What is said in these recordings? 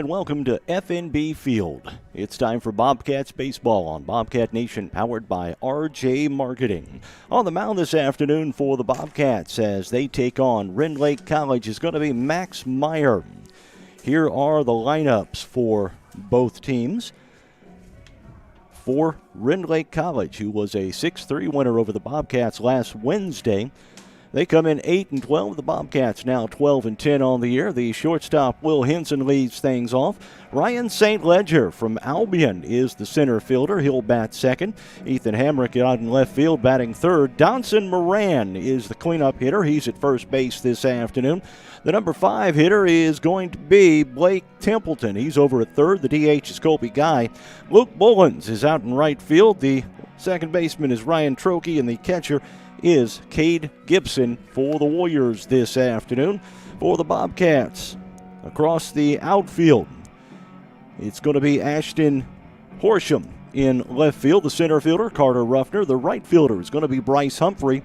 And welcome to FNB Field. It's time for Bobcats baseball on Bobcat Nation, powered by RJ Marketing. On the mound this afternoon for the Bobcats as they take on Rend Lake College is going to be Max Meyer. Here are the lineups for both teams. For Rend Lake College, who was a 6-3 winner over the Bobcats last Wednesday, they come in 8-12. The Bobcats now 12-10 on the year. The shortstop, Will Henson, leads things off. Ryan St. Ledger from Albion is the center fielder. He'll bat second. Ethan Hamrick out in left field batting third. Donson Moran is the cleanup hitter. He's at first base this afternoon. The number 5 hitter is going to be Blake Templeton. He's over at third. The DH is Colby Guy. Luke Bullens is out in right field. The second baseman is Ryan Trokey, and the catcher is Cade Gibson for the Warriors this afternoon. For the Bobcats, across the outfield, it's going to be Ashton Horsham in left field. The center fielder, Carter Ruffner. The right fielder is going to be Bryce Humphrey.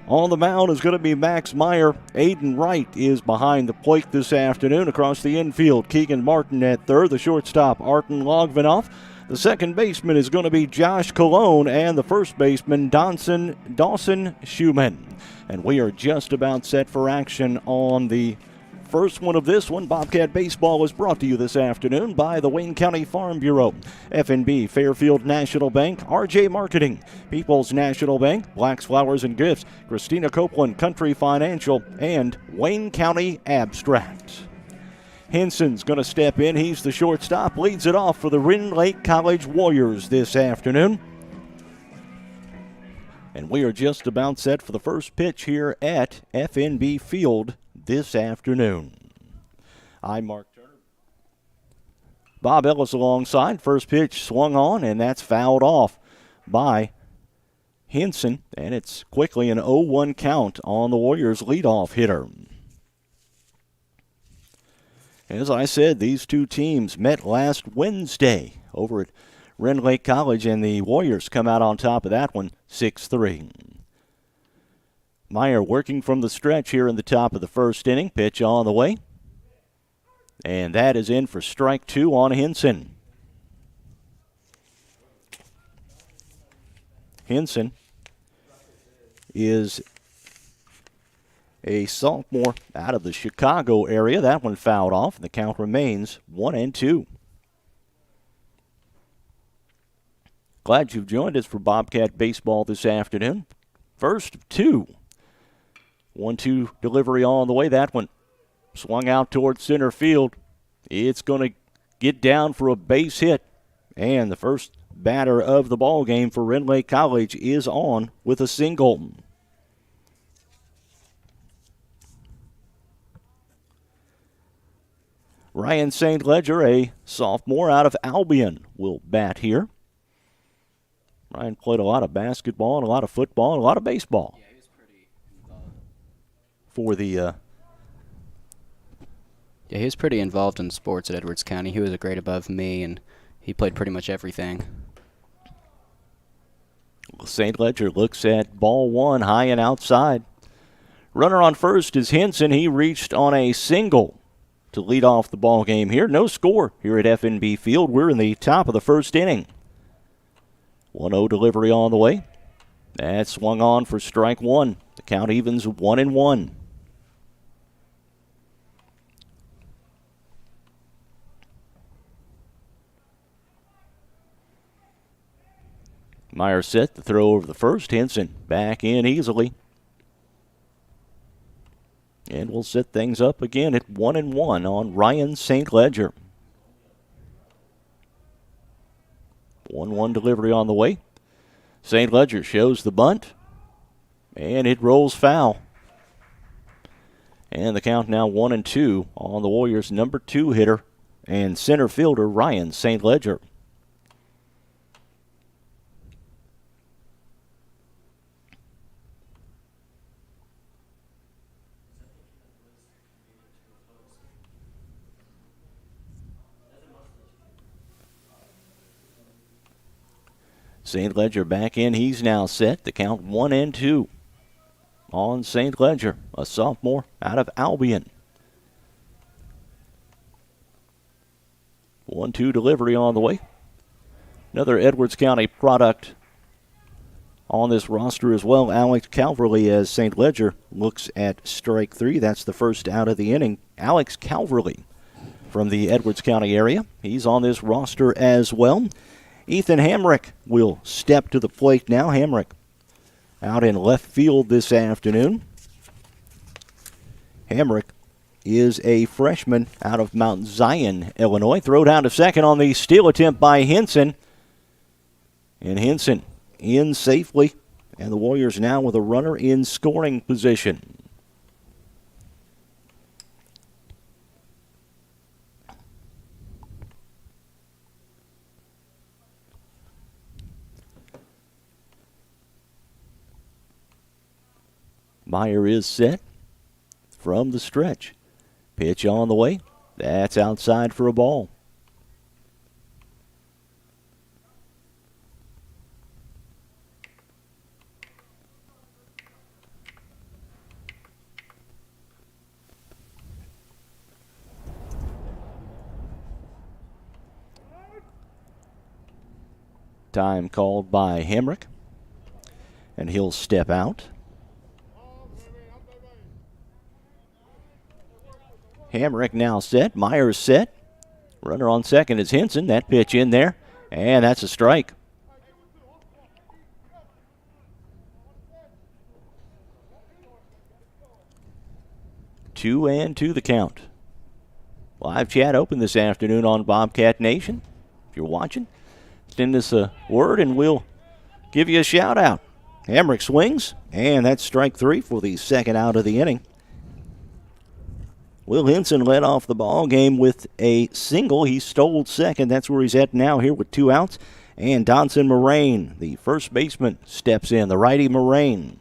On the mound is going to be Max Meyer. Aiden Wright is behind the plate this afternoon. Across the infield, Keegan Martin at third. The shortstop, Arten Logvinoff. The second baseman is going to be Josh Colon, and the first baseman, Dawson Schumann. And we are just about set for action on the first one of this one. Bobcat Baseball is brought to you this afternoon by the Wayne County Farm Bureau, FNB, Fairfield National Bank, RJ Marketing, People's National Bank, Black's Flowers and Gifts, Christina Copeland Country Financial, and Wayne County Abstract. Henson's going to step in. He's the shortstop, leads it off for the Rend Lake College Warriors this afternoon. And we are just about set for the first pitch here at FNB Field this afternoon. I'm Mark Turner. Bob Ellis alongside. First pitch swung on, and that's fouled off by Henson. And it's quickly an 0-1 count on the Warriors' leadoff hitter. As I said, these two teams met last Wednesday over at Rend Lake College, and the Warriors come out on top of that one, 6-3. Meyer working from the stretch here in the top of the first inning. Pitch on the way. And that is in for strike 2 on Henson. Henson is a sophomore out of the Chicago area. That one fouled off, and the count remains 1-2. Glad you've joined us for Bobcat Baseball this afternoon. First of 2. 1-2 delivery on the way. That one swung out towards center field. It's going to get down for a base hit. And the first batter of the ball game for Rend Lake College is on with a single. Ryan St. Ledger, a sophomore out of Albion, will bat here. Ryan played a lot of basketball and a lot of football and a lot of baseball. Yeah, he was pretty involved. He was pretty involved in sports at Edwards County. He was a grade above me, and he played pretty much everything. St. Ledger looks at ball one, high and outside. Runner on first is Henson. He reached on a single to lead off the ball game here. No score here at FNB Field. We're in the top of the first inning. 1-0 delivery on the way. That swung on for strike 1. The count evens 1-1. Meyer set the throw over the first. Henson back in easily. And we'll set things up again at 1-1 on Ryan St. Ledger. 1-1 delivery on the way. St. Ledger shows the bunt. And it rolls foul. And the count now 1-2 on the Warriors' number 2 hitter and center fielder Ryan St. Ledger. St. Ledger back in. He's now set. The count 1-2 on St. Ledger, a sophomore out of Albion. 1-2 delivery on the way. Another Edwards County product on this roster as well, Alex Calverley, as St. Ledger looks at strike 3. That's the first out of the inning. Alex Calverley from the Edwards County area. He's on this roster as well. Ethan Hamrick will step to the plate now. Hamrick out in left field this afternoon. Hamrick is a freshman out of Mount Zion, Illinois. Throw down to second on the steal attempt by Henson. And Henson in safely. And the Warriors now with a runner in scoring position. Meyer is set from the stretch. Pitch on the way. That's outside for a ball. Time called by Hamrick, and he'll step out. Hamrick now set. Myers set. Runner on second is Henson. That pitch in there, and that's a strike. Two and two the count. Live chat open this afternoon on Bobcat Nation. If you're watching, send us a word and we'll give you a shout out. Hamrick swings, and that's strike 3 for the second out of the inning. Will Henson led off the ball game with a single. He stole second. That's where he's at now here with 2 outs. And Donson Moraine, the first baseman, steps in. The righty Moraine.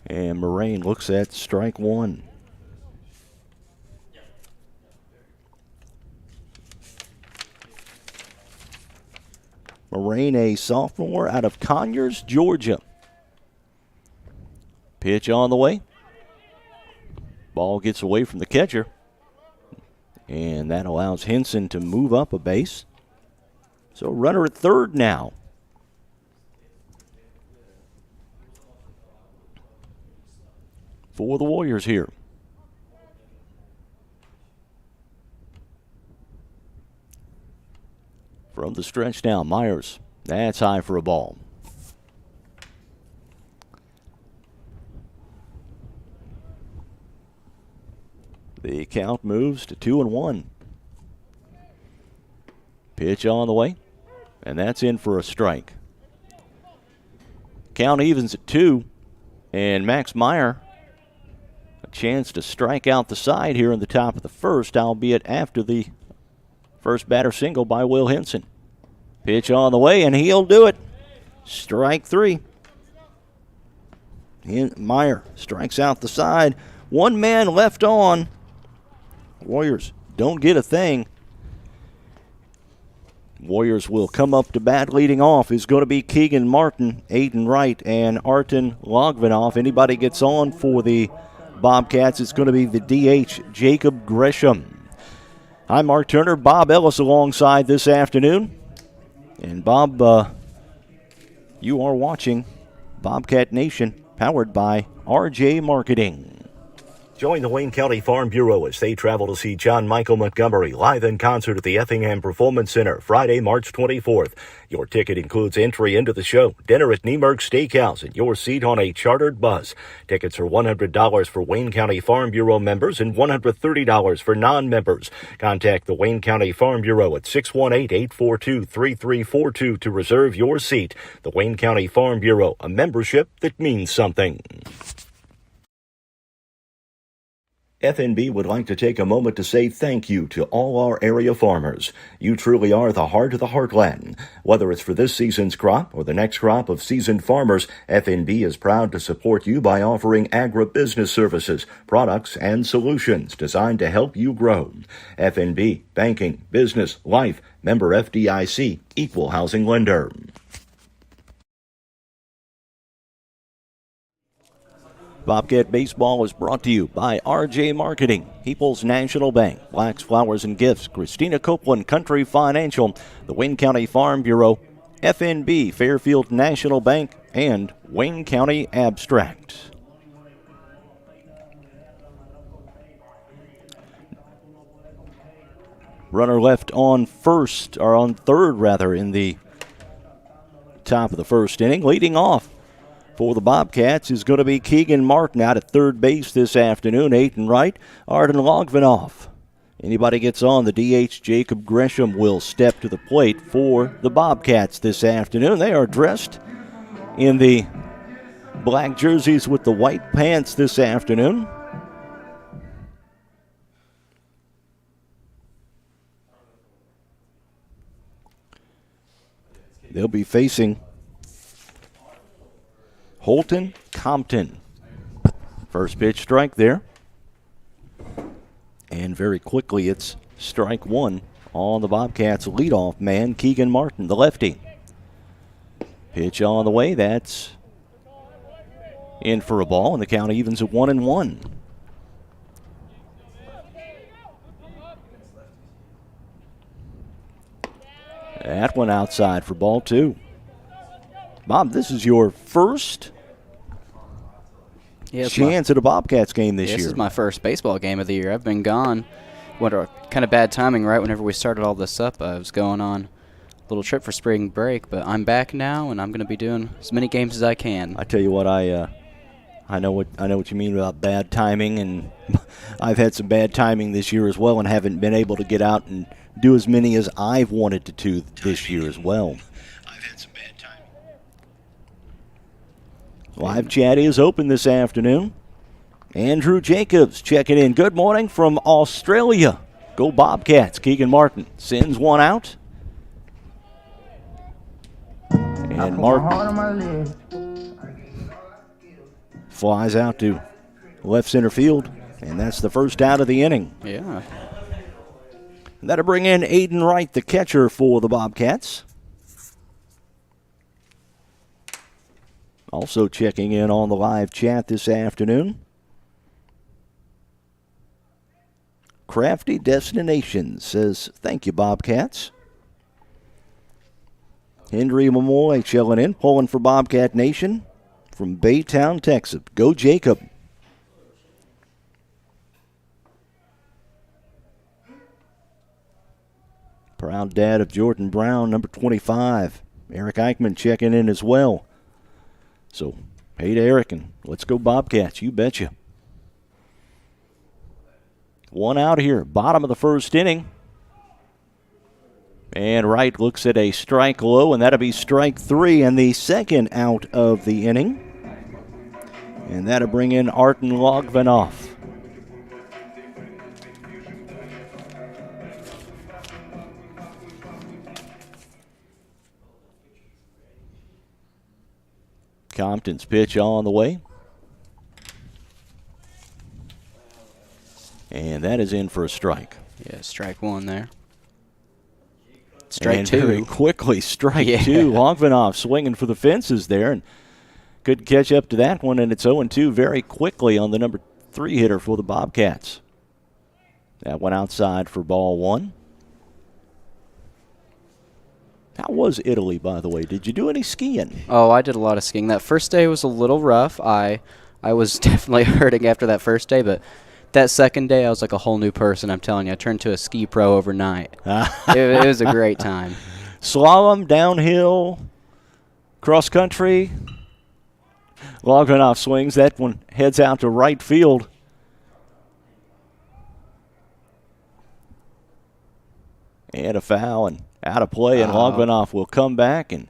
And Moraine looks at strike 1. Moraine, a sophomore out of Conyers, Georgia. Pitch on the way. Ball gets away from the catcher. And that allows Henson to move up a base. So runner at third now. For the Warriors here. From the stretch now, Myers. That's high for a ball. The count moves to 2-1. Pitch on the way, and that's in for a strike. Count evens at 2, and Max Meyer a chance to strike out the side here in the top of the first, albeit after the first batter single by Will Henson. Pitch on the way, and he'll do it. Strike 3. Meyer strikes out the side. One man left on. Warriors don't get a thing. Warriors will come up to bat. Leading off is going to be Keegan Martin, Aiden Wright, and Arten Logvinoff. Anybody gets on for the Bobcats, it's going to be the DH, Jacob Gresham. I'm Mark Turner, Bob Ellis alongside this afternoon. And Bob, you are watching Bobcat Nation, powered by RJ Marketing. Join the Wayne County Farm Bureau as they travel to see John Michael Montgomery live in concert at the Effingham Performance Center Friday, March 24th. Your ticket includes entry into the show, dinner at Niemerg Steakhouse, and your seat on a chartered bus. Tickets are $100 for Wayne County Farm Bureau members and $130 for non-members. Contact the Wayne County Farm Bureau at 618-842-3342 to reserve your seat. The Wayne County Farm Bureau, a membership that means something. FNB would like to take a moment to say thank you to all our area farmers. You truly are the heart of the heartland. Whether it's for this season's crop or the next crop of seasoned farmers, FNB is proud to support you by offering agribusiness services, products, and solutions designed to help you grow. FNB, banking, business, life, member FDIC, equal housing lender. Bobcat Baseball is brought to you by RJ Marketing, People's National Bank, Blacks, Flowers, and Gifts, Christina Copeland Country Financial, the Wayne County Farm Bureau, FNB, Fairfield National Bank, and Wayne County Abstract. Runner left on third in the top of the first inning. Leading off for the Bobcats is going to be Keegan Martin out at third base this afternoon. Aiden Wright, Arden Logvinoff. Anybody gets on, the DH Jacob Gresham will step to the plate for the Bobcats this afternoon. They are dressed in the black jerseys with the white pants this afternoon. They'll be facing Holton Compton. First pitch strike there. And very quickly it's strike one on the Bobcats' leadoff man, Keegan Martin, the lefty. Pitch on the way, that's in for a ball, and the count evens at 1-1. That one outside for ball two. Bob, this is your first chance at a Bobcats game this year. This is my first baseball game of the year. I've been gone. What a kind of bad timing, right? Whenever we started all this up, I was going on a little trip for spring break, but I'm back now, and I'm going to be doing as many games as I can. I tell you what, I know what you mean about bad timing, and I've had some bad timing this year as well, and haven't been able to get out and do as many as I've wanted to do this year as well. I've had some bad timing. Live chat is open this afternoon. Andrew Jacobs checking in. Good morning from Australia. Go Bobcats. Keegan Martin sends one out. And Martin flies out to left center field. And that's the first out of the inning. Yeah. That'll bring in Aiden Wright, the catcher for the Bobcats. Also checking in on the live chat this afternoon, Crafty Destinations says, thank you, Bobcats. Henry Mamoy chilling in, pulling for Bobcat Nation from Baytown, Texas. Go Jacob. Proud dad of Jordan Brown, number 25. Eric Eichmann checking in as well. So, hey to Eric, and let's go Bobcats, you betcha. One out here, bottom of the first inning. And Wright looks at a strike low, and that'll be strike three, and the second out of the inning. And that'll bring in Arden Logvinoff. Compton's pitch on the way. And that is in for a strike. Yeah, strike one there. Strike two. Very quickly, strike Yeah. two. Logvinoff swinging for the fences there, and couldn't catch up to that one, and it's 0-2 very quickly on the number 3 hitter for the Bobcats. That went outside for ball one. How was Italy, by the way? Did you do any skiing? Oh, I did a lot of skiing. That first day was a little rough. I was definitely hurting after that first day, but that second day I was like a whole new person, I'm telling you. I turned to a ski pro overnight. It was a great time. Slalom, downhill, cross country. Logvinoff swings. That one heads out to right field. And a foul and out of play, and Logvinoff will come back, and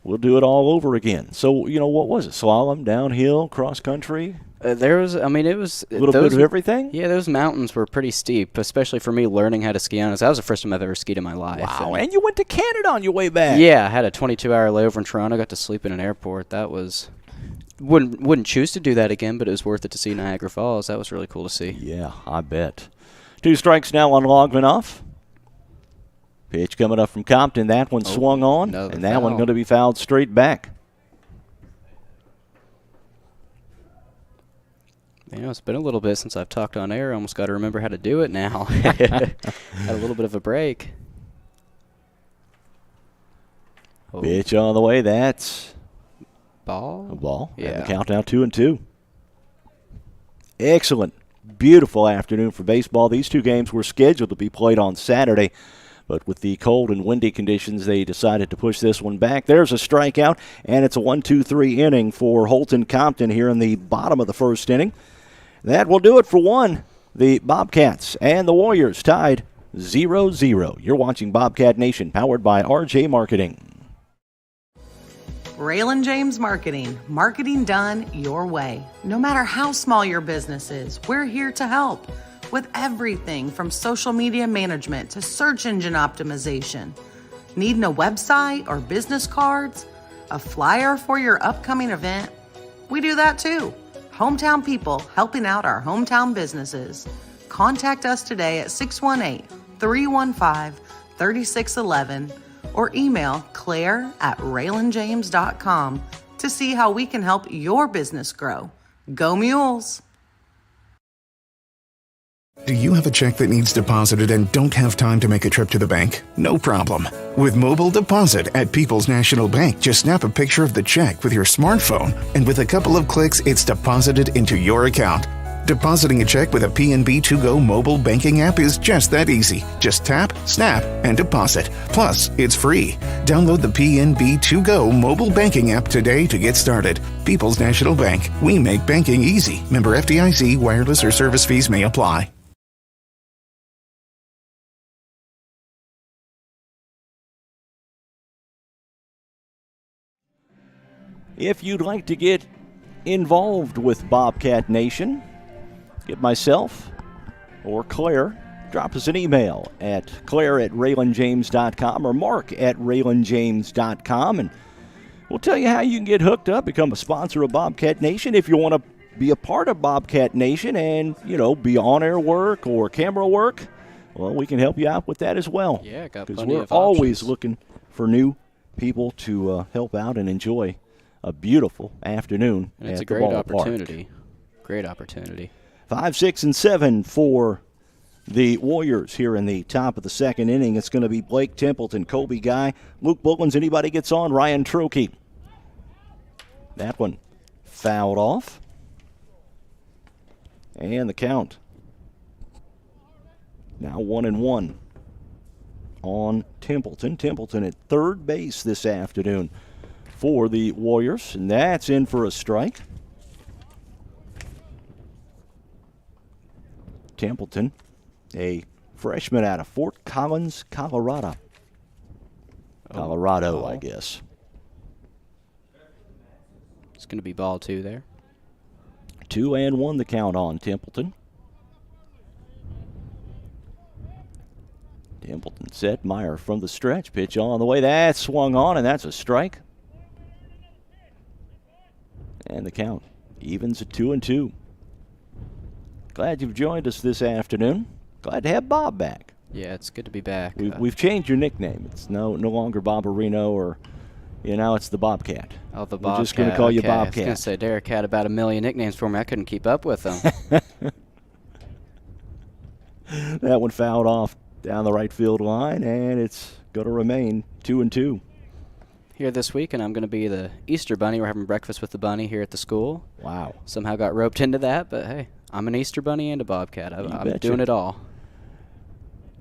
we'll do it all over again. So, what was it? Slalom, downhill, cross country? It was a little bit of everything? Yeah, those mountains were pretty steep, especially for me learning how to ski on. That was the first time I've ever skied in my life. Wow, and you went to Canada on your way back. Yeah, I had a 22-hour layover in Toronto. Got to sleep in an airport. That was wouldn't choose to do that again, but it was worth it to see Niagara Falls. That was really cool to see. Yeah, I bet. 2 strikes now on Logvinoff. Pitch coming up from Compton. That one swung on, and that one going to be fouled straight back. You know, it's been a little bit since I've talked on air. I almost got to remember how to do it now. Had a little bit of a break. Oh. Pitch on the way. That's Ball? a ball. Yeah. And the count now 2-2. Excellent. Beautiful afternoon for baseball. These two games were scheduled to be played on Saturday, but with the cold and windy conditions, they decided to push this one back. There's a strikeout, and it's a 1-2-3 inning for Holton Compton here in the bottom of the first inning. That will do it for one. The Bobcats and the Warriors tied 0-0. You're watching Bobcat Nation, powered by RJ Marketing. Raylan James Marketing. Marketing done your way. No matter how small your business is, we're here to help with everything from social media management to search engine optimization. Needing a website or business cards? A flyer for your upcoming event? We do that too. Hometown people helping out our hometown businesses. Contact us today at 618-315-3611 or email claire@raylanjames.com to see how we can help your business grow. Go Mules! Do you have a check that needs deposited and don't have time to make a trip to the bank? No problem. With Mobile Deposit at People's National Bank, just snap a picture of the check with your smartphone, and with a couple of clicks, it's deposited into your account. Depositing a check with a PNB To-Go mobile banking app is just that easy. Just tap, snap, and deposit. Plus, it's free. Download the PNB To-Go mobile banking app today to get started. People's National Bank. We make banking easy. Member FDIC. Wireless or service fees may apply. If you'd like to get involved with Bobcat Nation, get myself or Claire, drop us an email at claire@raylanjames.com or mark@raylanjames.com, and we'll tell you how you can get hooked up, become a sponsor of Bobcat Nation. If you want to be a part of Bobcat Nation and, be on-air work or camera work, well, we can help you out with that as well. Yeah, got because plenty we're of always options. looking for new people to help out and enjoy a beautiful afternoon And it's at a great the ballpark. opportunity. Great opportunity. 5, 6, and 7 for the Warriors here in the top of the second inning. It's going to be Blake Templeton, Colby Guy, Luke Bullens. Anybody gets on, Ryan Trokey. That one fouled off. And the count now 1-1 on Templeton. Templeton at third base this afternoon for the Warriors, and that's in for a strike. Templeton, a freshman out of Fort Collins, Colorado. I guess. It's going to be ball 2 there. 2-1 the count on Templeton. Templeton set. Meyer from the stretch. Pitch on the way. That's swung on, and that's a strike. And the count evens at 2-2. Glad you've joined us this afternoon. Glad to have Bob back. Yeah, it's good to be back. We've changed your nickname. It's no longer Barbarino, or it's the Bobcat. Oh, the Bobcat. We're just going to call you okay. I was Bobcat. going to say, Derek had about 1 million nicknames for me. I couldn't keep up with them. That one fouled off down the right field line, and it's going to remain 2-2. Here this week, and I'm going to be the Easter Bunny. We're having breakfast with the Bunny here at the school. Wow. Somehow got roped into that, but hey, I'm an Easter Bunny and a Bobcat. I'm betcha. doing it all.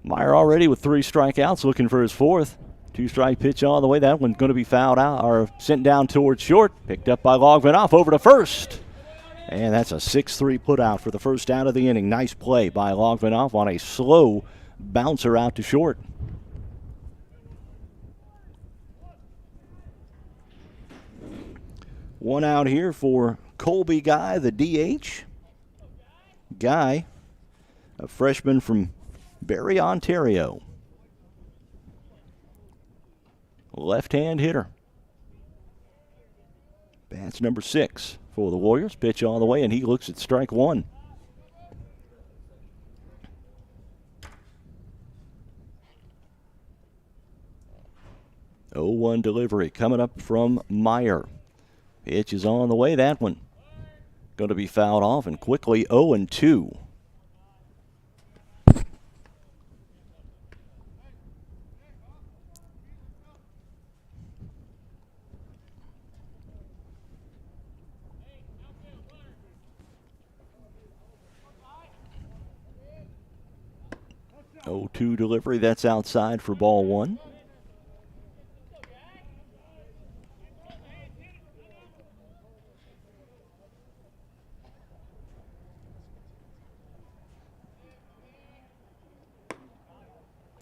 Meyer already with 3 strikeouts, looking for his 4th. 2-strike pitch on the way. That one's going to be fouled out or sent down towards short. Picked up by Logvinoff over to first. And that's a 6-3 put out for the first out of the inning. Nice play by Logvinoff on a slow bouncer out to short. One out here for Colby Guy, the DH. Guy, a freshman from Barrie, Ontario. Left-hand hitter. Bats number 6 for the Warriors. Pitch all the way, and he looks at strike 1. Oh, 0-1 delivery coming up from Meyer. Pitch is on the way. That one Going to be fouled off and quickly 0-2. Oh, 2 delivery, that's outside for ball 1.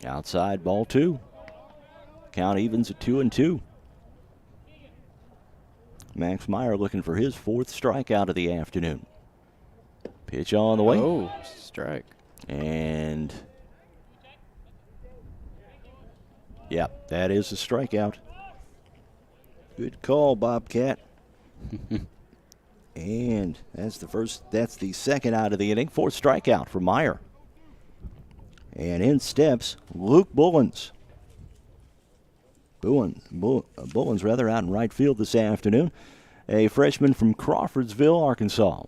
Outside, ball 2. Count evens at 2-2. Max Meyer looking for his 4th strikeout of the afternoon. Pitch on the way. Oh, strike. And, yep, that is a strikeout. Good call, Bobcat. And that's the second out of the inning. 4th strikeout for Meyer. And in steps Luke Bullens. Bullens rather, out in right field this afternoon. A freshman from Crawfordsville, Arkansas.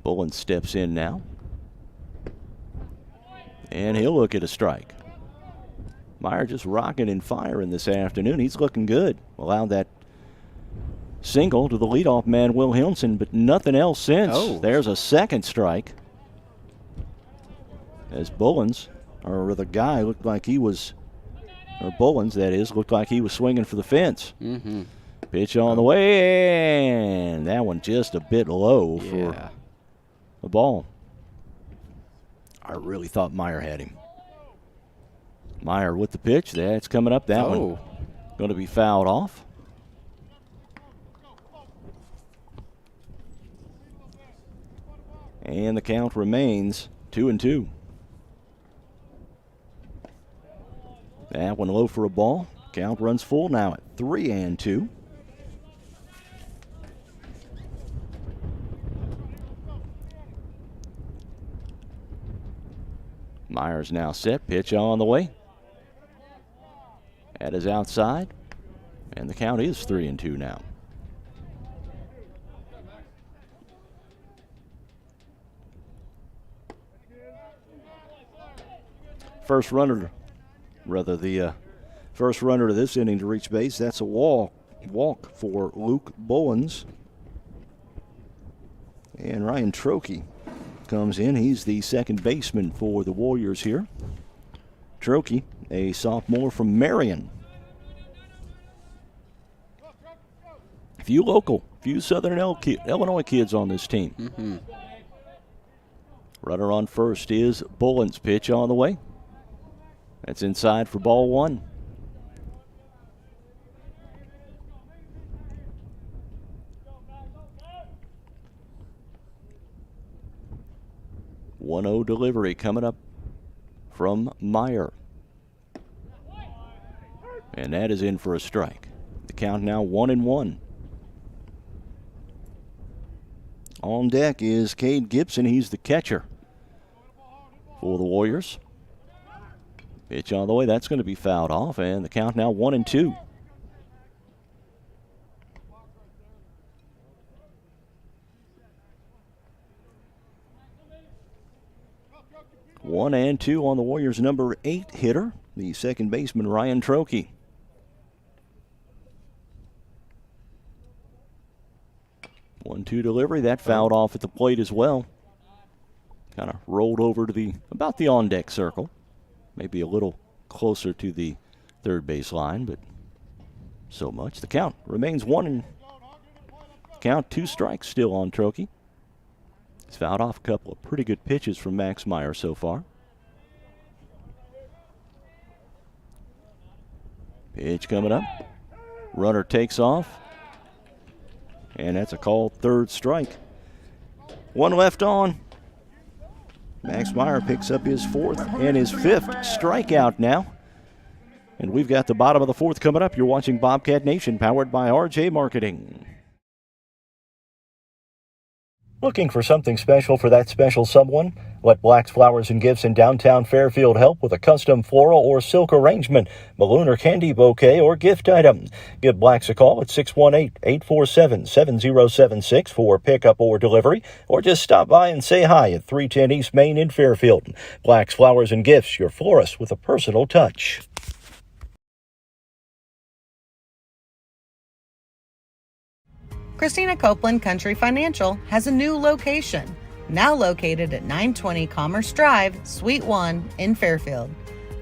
Bullens steps in now. And he'll look at a strike. Meyer just rocking and firing this afternoon. He's looking good. Allowed that single to the leadoff man, Will Hilson, but nothing else since. Oh. There's a second strike. As Bullens, or the guy looked like he was, or Bullens that is, looked like he was swinging for the fence. Mm-hmm. Pitch on the way, and that one just a bit low for the ball. I really thought Meyer had him. Meyer with the pitch. That's coming up. That one going to be fouled off. And the count remains 2-2. That one low for a ball. Count runs full now at 3-2. Meyer's now set. Pitch on the way. That is outside. And the count is 3-2 now. First runner to this inning to reach base. That's a walk for Luke Bullens. And Ryan Trokey comes in. He's the second baseman for the Warriors here. Trokey, a sophomore from Marion. Few Southern Illinois kids on this team. Mm-hmm. Runner on first is Bullens. Pitch on the way. That's inside for ball 1. One-0 delivery coming up from Meyer. And that is in for a strike. The count now 1-1. On deck is Cade Gibson. He's the catcher for the Warriors. Pitch on the way. That's going to be fouled off, and the count now 1-2. One and two on the Warriors' number 8 hitter, the second baseman Ryan Trokey. One-two delivery. That fouled off at the plate as well. Kind of rolled over to about the on-deck circle. Maybe a little closer to the third base line, but so much. The count remains 1-2 strikes still on Trokey. He's fouled off a couple of pretty good pitches from Max Meyer so far. Pitch coming up. Runner takes off. And that's a called third strike. One left on. Max Meyer picks up his 4th and his 5th strikeout now. And we've got the bottom of the 4th coming up. You're watching Bobcat Nation, powered by RJ Marketing. Looking for something special for that special someone? Let Black's Flowers and Gifts in downtown Fairfield help with a custom floral or silk arrangement, balloon or candy bouquet, or gift item. Give Black's a call at 618-847-7076 for pickup or delivery, or just stop by and say hi at 310 East Main in Fairfield. Black's Flowers and Gifts, your florist with a personal touch. Christina Copeland Country Financial has a new location, now located at 920 Commerce Drive, Suite 1 in Fairfield.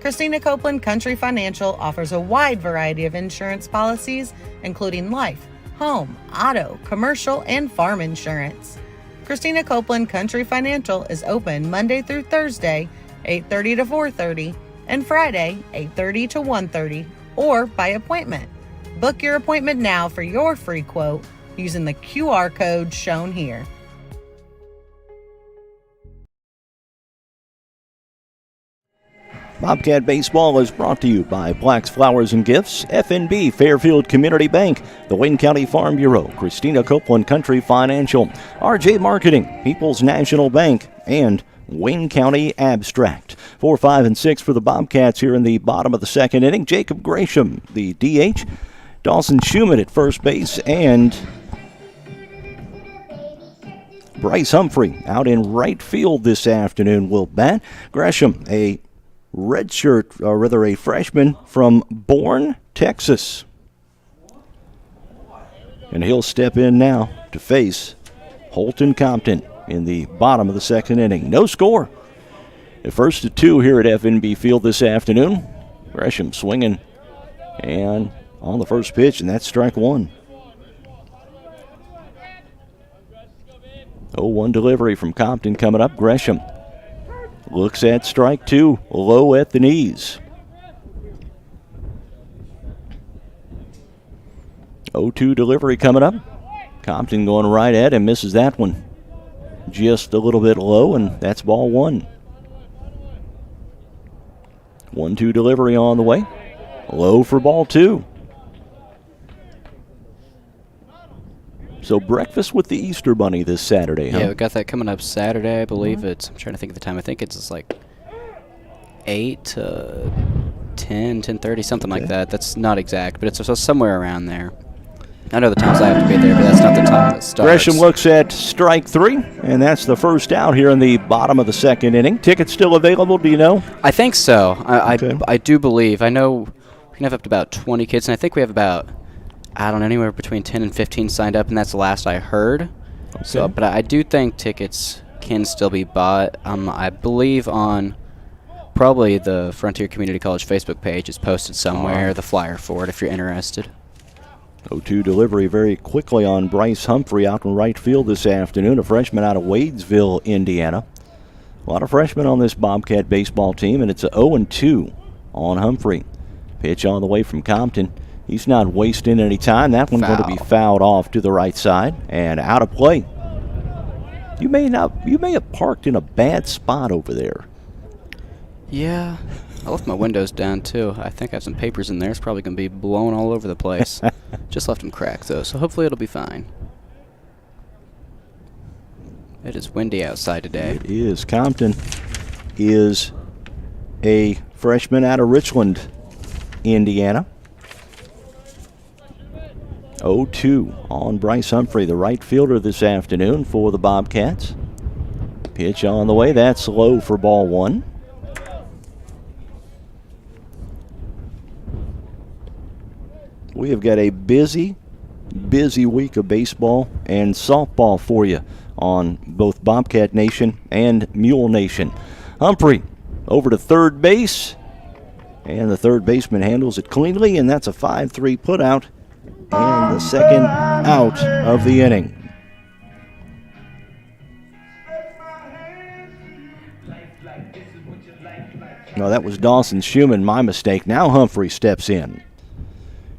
Christina Copeland Country Financial offers a wide variety of insurance policies, including life, home, auto, commercial, and farm insurance. Christina Copeland Country Financial is open Monday through Thursday, 8:30 to 4:30, and Friday, 8:30 to 1:30, or by appointment. Book your appointment now for your free quote using the QR code shown here. Bobcat Baseball is brought to you by Black's Flowers and Gifts, FNB Fairfield Community Bank, the Wayne County Farm Bureau, Christina Copeland Country Financial, RJ Marketing, People's National Bank, and Wayne County Abstract. 4, 5, and 6 for the Bobcats here in the bottom of the second inning. Jacob Gresham, the DH, Dawson Schumann at first base, and Bryce Humphrey out in right field this afternoon will bat. Gresham, a redshirt, or rather a freshman from Bourne, Texas. And he'll step in now to face Holton Compton in the bottom of the second inning. No score. The first to 2 here at FNB Field this afternoon. Gresham swinging and on the first pitch, and that's strike one. 0-1 delivery from Compton coming up. Gresham looks at strike 2, low at the knees. 0-2 delivery coming up. Compton going right at him, misses that one. Just a little bit low, and that's ball 1. 1-2 delivery on the way. Low for ball 2. So breakfast with the Easter Bunny this Saturday, huh? Yeah, we got that coming up Saturday, I believe. I'm trying to think of the time. I think it's like 8 to 10, 10:30, something like that. That's not exact, but it's somewhere around there. I know the times I have to be there, but that's not the time that starts. Gresham looks at strike 3, and that's the first out here in the bottom of the second inning. Tickets still available, do you know? I think so. Okay. I do believe. I know we can have up to about 20 kids, and I think we have about, I don't know, anywhere between 10 and 15 signed up, and that's the last I heard. Okay. So, but I do think tickets can still be bought. I believe on probably the Frontier Community College Facebook page is posted somewhere, the flyer for it if you're interested. 0-2 delivery very quickly on Bryce Humphrey out in right field this afternoon, a freshman out of Wadesville, Indiana. A lot of freshmen on this Bobcat baseball team, and it's a 0-2 on Humphrey. Pitch on the way from Compton. He's not wasting any time. That one's going to be fouled off to the right side and out of play. You may have parked in a bad spot over there. Yeah. I left my windows down, too. I think I have some papers in there. It's probably going to be blown all over the place. Just left them cracked, though, so hopefully it'll be fine. It is windy outside today. It is. Compton is a freshman out of Richland, Indiana. 0-2 on Bryce Humphrey, the right fielder this afternoon for the Bobcats. Pitch on the way. That's low for ball 1. We have got a busy week of baseball and softball for you on both Bobcat Nation and Mule Nation. Humphrey over to third base, and the third baseman handles it cleanly, and that's a 5-3 putout and the second out of the inning. No, that was Dawson Schumann, my mistake. Now Humphrey steps in.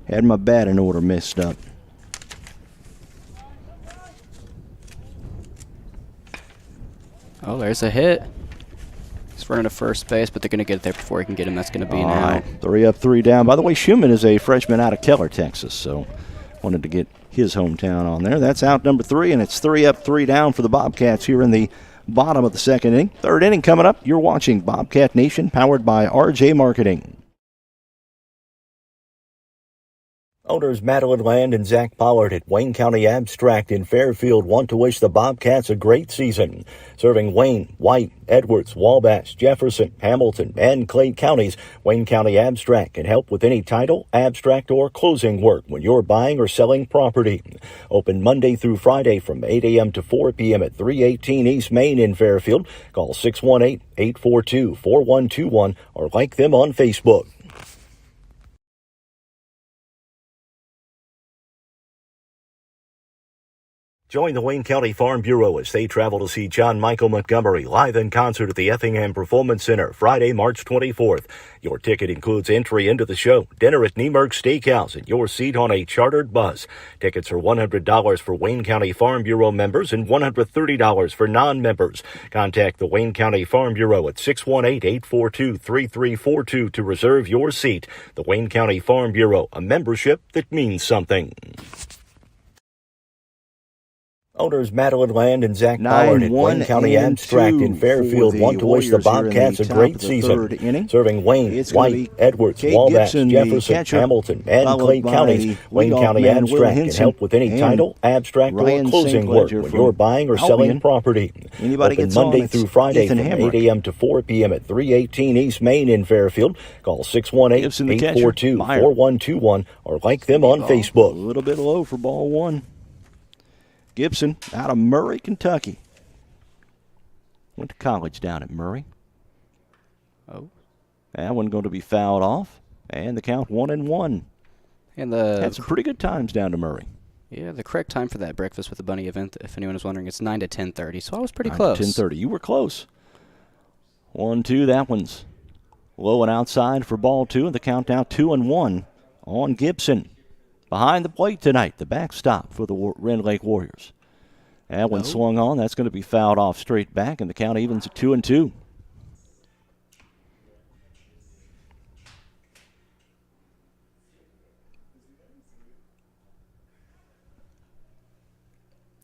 Had my batting order messed up. Oh, there's a hit. He's running to first base, but they're going to get there before he can get him. That's going to be an out. 3 up, 3 down. By the way, Schumann is a freshman out of Keller, Texas, so Wanted to get his hometown on there. That's out number 3, and it's 3 up, 3 down for the Bobcats here in the bottom of the second inning. Third inning coming up. You're watching Bobcat Nation, powered by RJ Marketing. Owners Madeline Land and Zach Pollard at Wayne County Abstract in Fairfield want to wish the Bobcats a great season. Serving Wayne, White, Edwards, Wabash, Jefferson, Hamilton, and Clay counties, Wayne County Abstract can help with any title, abstract, or closing work when you're buying or selling property. Open Monday through Friday from 8 a.m. to 4 p.m. at 318 East Main in Fairfield. Call 618-842-4121 or like them on Facebook. Join the Wayne County Farm Bureau as they travel to see John Michael Montgomery live in concert at the Effingham Performance Center Friday, March 24th. Your ticket includes entry into the show, dinner at Niemerg Steakhouse, and your seat on a chartered bus. Tickets are $100 for Wayne County Farm Bureau members and $130 for non-members. Contact the Wayne County Farm Bureau at 618-842-3342 to reserve your seat. The Wayne County Farm Bureau, a membership that means something. Owners Madeline Land and Zach Pollard at Wayne County Abstract in Fairfield want to wish the Bobcats a great season. Serving Wayne, White, Edwards, Wabash, Jefferson, Hamilton, and Clay counties, Wayne County Abstract can help with any title, abstract, or closing work when you're buying or selling property. Open Monday through Friday from 8 a.m. to 4 p.m. at 318 East Main in Fairfield. Call 618-842-4121 or like them on Facebook. A little bit low for ball 1. Gibson out of Murray, Kentucky. Went to college down at Murray. Oh. That one going to be fouled off. And the count 1-1. And had some pretty good times down to Murray. Yeah, the correct time for that Breakfast with the Bunny event, if anyone was wondering, it's 9 to 10:30. So I was pretty close. 10:30. You were close. 1-2. That one's low and outside for ball 2. And the count now 2-1 on Gibson. Behind the plate tonight, the backstop for the Rend Lake Warriors. That one swung on. That's going to be fouled off straight back, and the count evens at 2-2.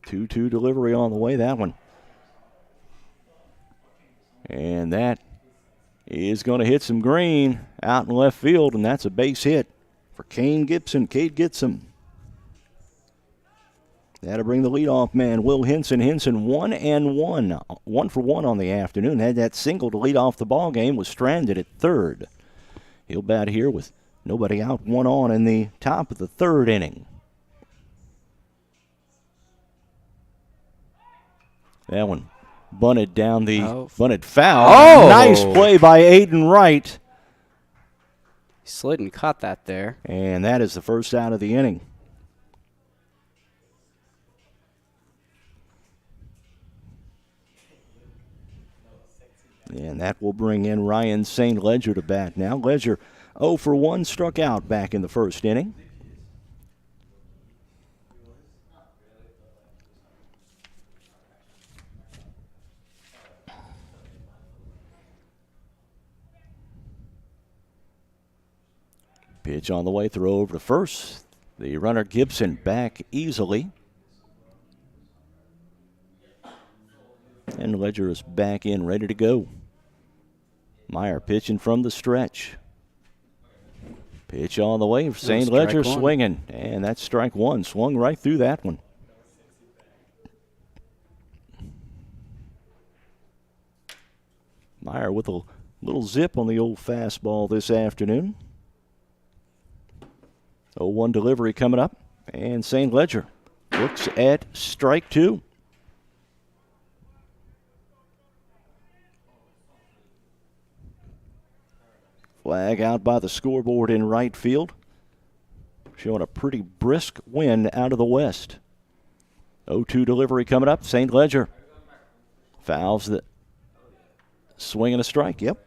Two delivery on the way, that one. And that is going to hit some green out in left field, and that's a base hit for Cade Gibson. That'll bring the leadoff man, Will Henson. Henson 1-1. 1 for 1 on the afternoon. Had that single to lead off the ball game. Was stranded at third. He'll bat here with nobody out, 1 on in the top of the third inning. That one bunted down the bunted foul. Oh! Nice play by Aiden Wright. He slid and caught that there. And that is the first out of the inning. And that will bring in Ryan St. Ledger to bat now. Ledger 0 for 1, struck out back in the first inning. Pitch on the way, throw over to first. The runner Gibson back easily. And Ledger is back in, ready to go. Meyer pitching from the stretch. Pitch on the way, St. Ledger swinging. And that's strike 1. Swung right through that one. Meyer with a little zip on the old fastball this afternoon. 0-1 delivery coming up. And St. Ledger looks at strike 2. Flag out by the scoreboard in right field. Showing a pretty brisk wind out of the west. 0-2 delivery coming up. St. Ledger fouls the swing and a strike. Yep.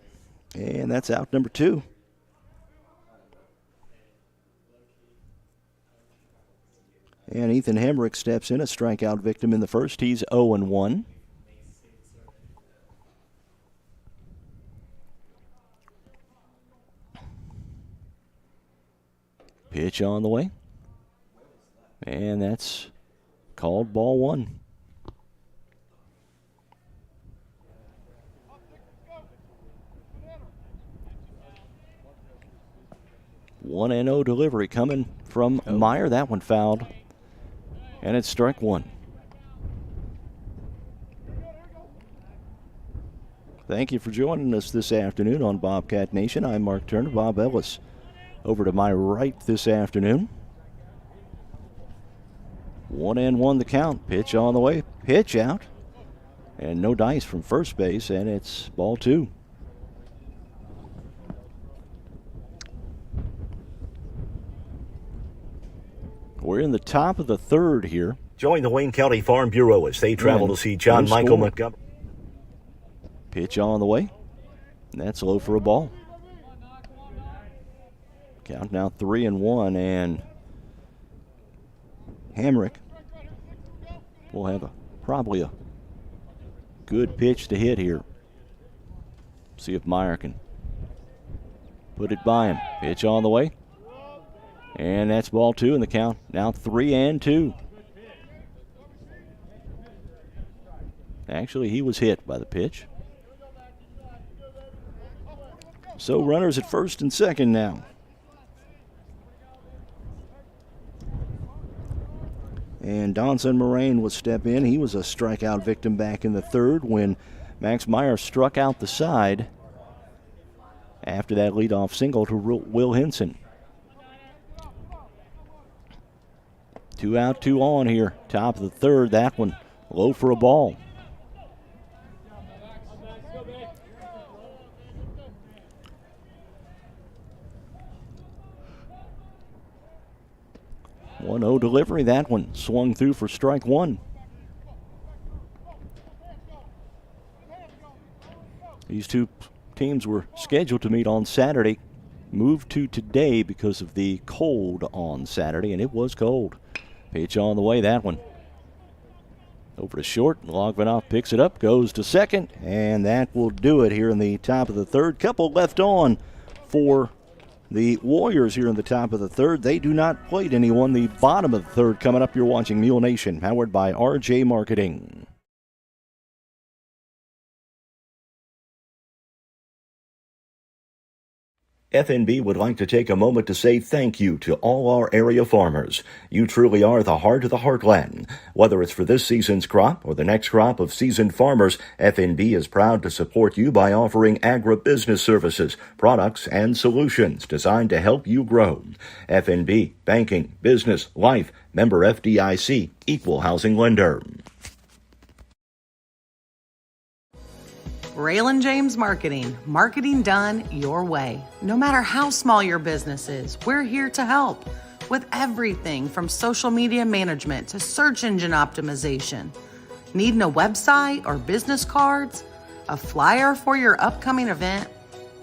And that's out number 2. And Ethan Hemrick steps in, a strikeout victim in the first. He's 0-1. Pitch on the way. And that's called ball one. One and oh delivery coming from Meyer. That one fouled. And it's strike one. Thank you for joining us this afternoon on Bobcat Nation. I'm Mark Turner. Bob Ellis over to my right this afternoon. 1-1 the count. Pitch on the way. Pitch out. And no dice from first base, and it's ball two. We're in the top of the third here. Join the Wayne County Farm Bureau as they travel to see John Michael Montgomery. Pitch on the way. And that's low for a ball. Count now 3-1, and Hamrick will have probably a good pitch to hit here. See if Meyer can put it by him. Pitch on the way. And that's ball two in the count. Now 3-2. Actually, he was hit by the pitch. So runners at first and second now. And Donson Moraine will step in. He was a strikeout victim back in the third when Max Meyer struck out the side after that leadoff single to Will Henson. 2 out, 2 on here. Top of the third. That one low for a ball. One 1-0 delivery. That one swung through for strike one. These two teams were scheduled to meet on Saturday. Moved to today because of the cold on Saturday, and it was cold. Pitch on the way. That one over to short. Logvinoff picks it up, goes to second, and that will do it here in the top of the third. Couple left on for the Warriors here in the top of the third. They do not plate anyone. The bottom of the third coming up. You're watching Mule Nation, powered by RJ Marketing. FNB would like to take a moment to say thank you to all our area farmers. You truly are the heart of the heartland. Whether it's for this season's crop or the next crop of seasoned farmers, FNB is proud to support you by offering agribusiness services, products, and solutions designed to help you grow. FNB, banking, business, life, member FDIC, equal housing lender. Raylan James Marketing. Marketing done your way. No matter how small your business is, we're here to help with everything from social media management to search engine optimization. Needing a website or business cards? A flyer for your upcoming event?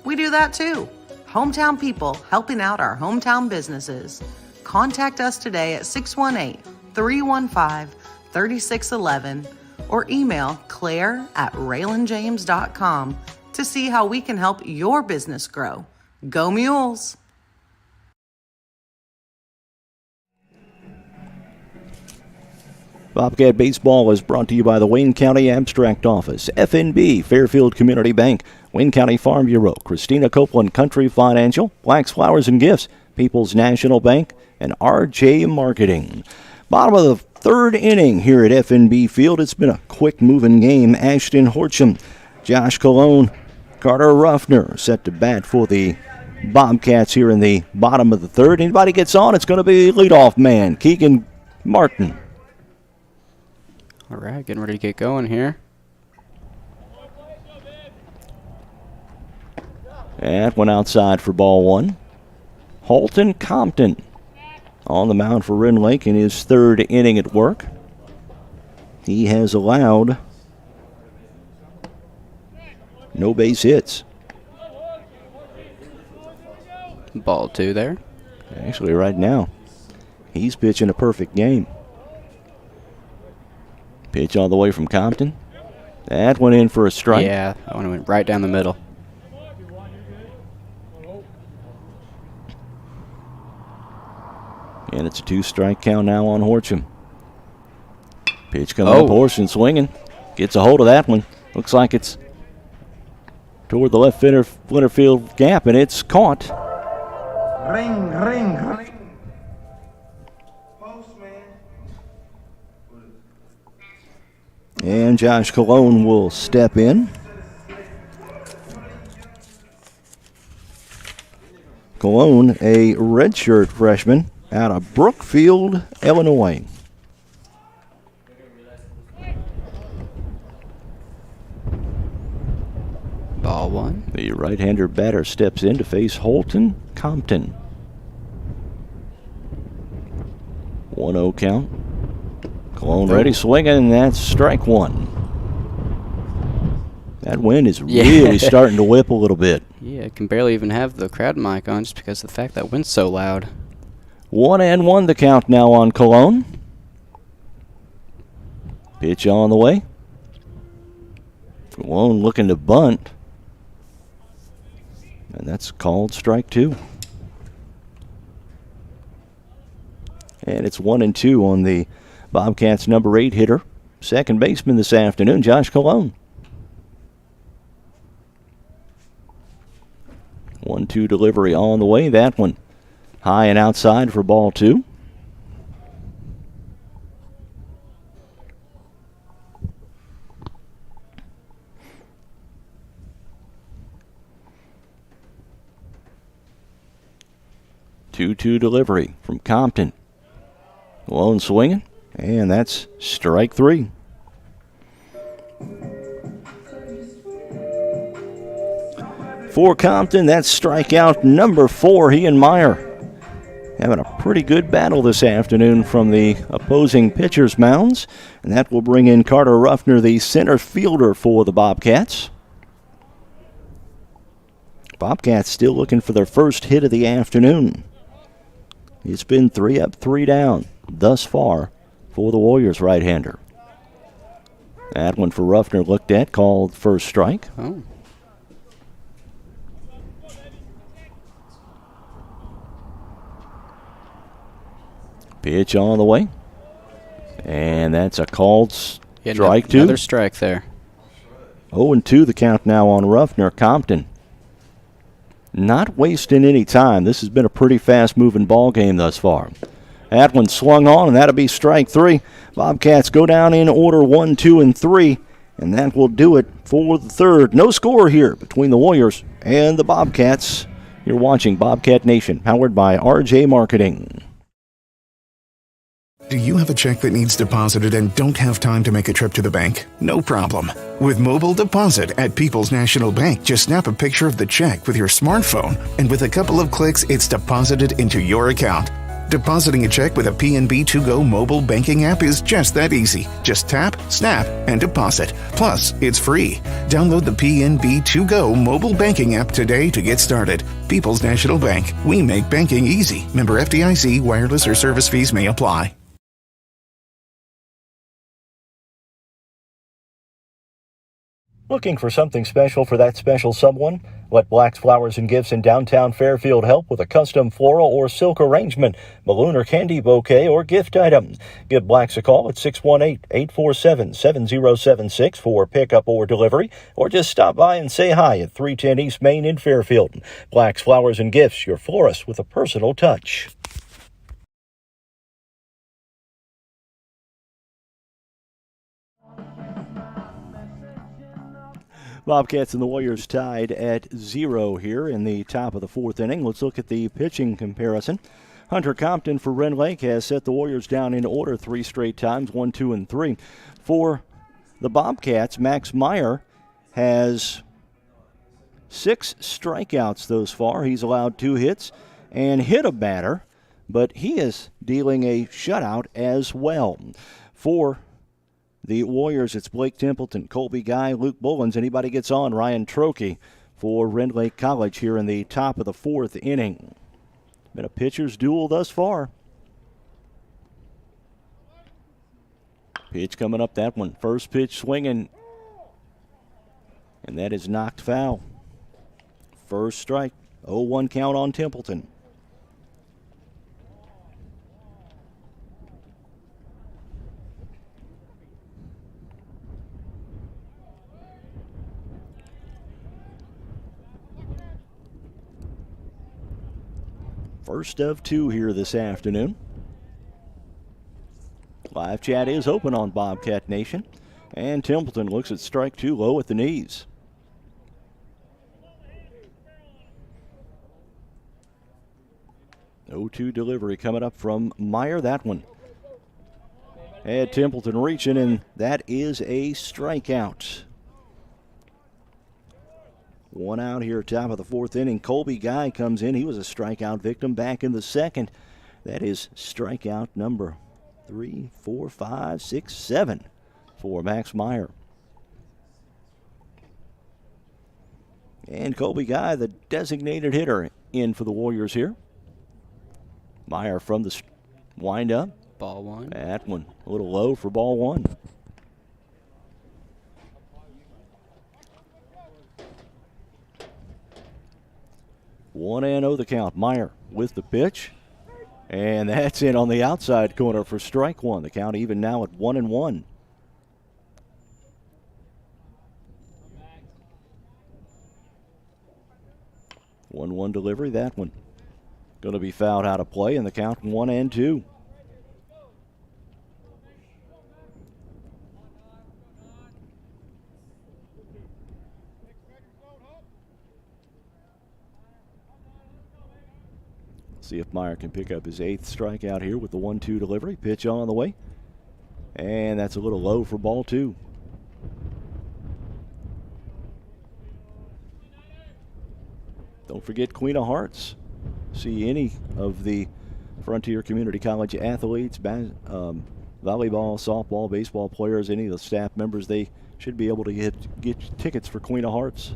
We do that too. Hometown people helping out our hometown businesses. Contact us today at 618-315-3611 or email claire@raylanjames.com to see how we can help your business grow. Go Mules! Bobcat Baseball is brought to you by the Wayne County Abstract Office, FNB, Fairfield Community Bank, Wayne County Farm Bureau, Christina Copeland Country Financial, Black's Flowers and Gifts, People's National Bank, and RJ Marketing. Bottom of the third inning here at FNB Field. It's been a quick-moving game. Ashton Horcham, Josh Colon, Carter Ruffner set to bat for the Bobcats here in the bottom of the third. Anybody gets on, it's going to be leadoff man, Keegan Martin. All right, getting ready to get going here. That went outside for ball one. Halton Compton on the mound for Rend Lake in his third inning at work. He has allowed no base hits. Ball two there. Actually, right now, he's pitching a perfect game. Pitch all the way from Compton. That went in for a strike. Yeah, that one went right down the middle. And it's a 2-strike count now on Horcham. Pitch coming up, Horsham swinging. Gets a hold of that one. Looks like it's toward the left center field gap, and it's caught. Ring, ring, ring. Postman. And Josh Colon will step in. Colon, a redshirt freshman out of Brookfield, Illinois. Ball one. The right-hander batter steps in to face Holton Compton. 1-0 count. Colon ready, swinging, and that's strike one. That wind is really starting to whip a little bit. Yeah, I can barely even have the crowd mic on just because of the fact that wind's so loud. 1-1 the count now on Colon. Pitch on the way. Colon looking to bunt. And that's called strike two. And it's 1-2 on the Bobcats' number 8 hitter. Second baseman this afternoon, Josh Colon. 1-2 delivery on the way. That one high and outside for ball 2. Two-two delivery from Compton. Colon swinging, and that's strike 3. For Compton, that's strikeout number 4. He and Meyer having a pretty good battle this afternoon from the opposing pitcher's mounds. And that will bring in Carter Ruffner, the center fielder for the Bobcats. Bobcats still looking for their first hit of the afternoon. It's been 3 up, 3 down thus far for the Warriors right-hander. That one for Ruffner looked at, called first strike. Oh. Pitch on the way. And that's a called strike 2. Another strike there. 0-2 the count now on Ruffner. Compton not wasting any time. This has been a pretty fast-moving ball game thus far. That one swung on, and that'll be strike 3. Bobcats go down in order 1, 2, and 3, and that will do it for the third. No score here between the Warriors and the Bobcats. You're watching Bobcat Nation, powered by RJ Marketing. Do you have a check that needs deposited and don't have time to make a trip to the bank? No problem. With Mobile Deposit at People's National Bank, just snap a picture of the check with your smartphone, and with a couple of clicks, it's deposited into your account. Depositing a check with a PNB To-Go mobile banking app is just that easy. Just tap, snap, and deposit. Plus, it's free. Download the PNB To-Go mobile banking app today to get started. People's National Bank. We make banking easy. Member FDIC. Wireless or service fees may apply. Looking for something special for that special someone? Let Black's Flowers and Gifts in downtown Fairfield help with a custom floral or silk arrangement, balloon or candy bouquet, or gift item. Give Black's a call at 618-847-7076 for pickup or delivery, or just stop by and say hi at 310 East Main in Fairfield. Black's Flowers and Gifts, your florist with a personal touch. Bobcats and the Warriors tied at 0 here in the top of the 4th inning. Let's look at the pitching comparison. Hunter Compton for Rend Lake has set the Warriors down in order 3 straight times, 1, 2, and 3. For the Bobcats, Max Meyer has 6 strikeouts thus far. He's allowed 2 hits and hit a batter, but he is dealing a shutout as well. For the Warriors, it's Blake Templeton, Colby Guy, Luke Bullins. Anybody gets on, Ryan Trokey for Rend Lake College here in the top of the 4th inning. Been a pitcher's duel thus far. Pitch coming up, that one. First pitch swinging, and that is knocked foul. First strike, 0-1 count on Templeton. First of two here this afternoon. Live chat is open on Bobcat Nation. And Templeton looks at strike two low at the knees. Oh, 2 delivery coming up from Meyer. That one had Templeton reaching, and that is a strikeout. One out here, top of the fourth inning. Colby Guy comes in. He was a strikeout victim back in the second. That is strikeout number 3, 4, 5, 6, 7 for Max Meyer. And Colby Guy, the designated hitter, in for the Warriors here. Meyer from the windup. Ball one. That one a little low for ball one. One and oh the count. Meyer with the pitch. And that's in on the outside corner for strike one. The count even now at 1-1. One delivery. That one going to be fouled out of play, and the count 1-2. See if Meyer can pick up his 8th strikeout here with the 1-2 delivery. Pitch on the way. And that's a little low for ball two. Don't forget Queen of Hearts. See any of the Frontier Community College athletes, volleyball, softball, baseball players, any of the staff members, they should be able to get tickets for Queen of Hearts.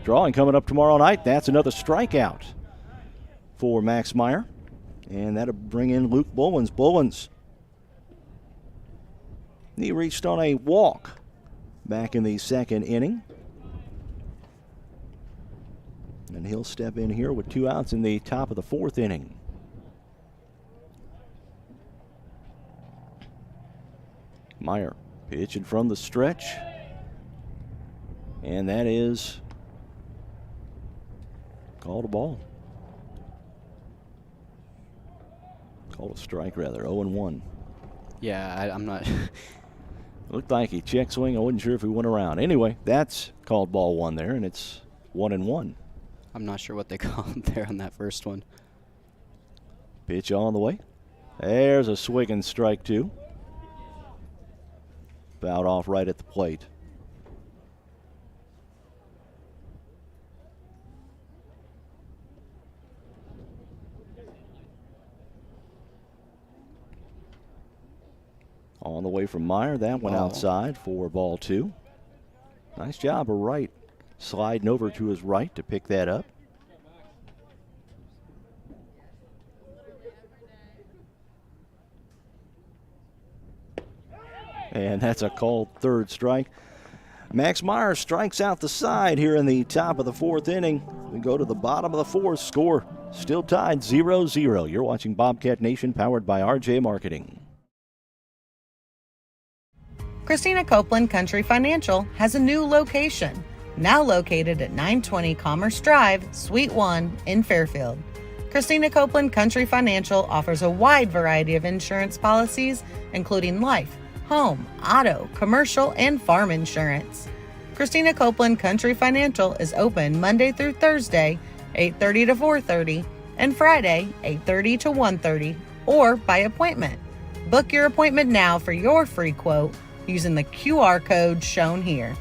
Drawing coming up tomorrow night. That's another strikeout for Max Meyer. And that'll bring in Luke Bullins. Bullins, he reached on a walk back in the second inning. And he'll step in here with 2 outs in the top of the fourth inning. Meyer pitching from the stretch. And that is called a ball. Called a strike, rather. 0-1. Yeah, I'm not. Looked like he check swing. I wasn't sure if he went around. Anyway, that's called ball one there, and it's 1-1. I'm not sure what they called there on that first one. Pitch on the way. There's a swing and strike two. Fouled off right at the plate. On the way from Meyer. That went outside for ball two. Nice job of Wright sliding over to his right to pick that up. And that's a called third strike. Max Meyer strikes out the side here in the top of the fourth inning. We go to the bottom of the fourth. Score still tied 0-0. You're watching Bobcat Nation, powered by RJ Marketing. Christina Copeland Country Financial has a new location, now located at 920 Commerce Drive, Suite 1 in Fairfield. Christina Copeland Country Financial offers a wide variety of insurance policies, including life, home, auto, commercial, and farm insurance. Christina Copeland Country Financial is open Monday through Thursday, 8:30 to 4:30, and Friday, 8:30 to 1:30, or by appointment. Book your appointment now for your free quote using the QR code shown here.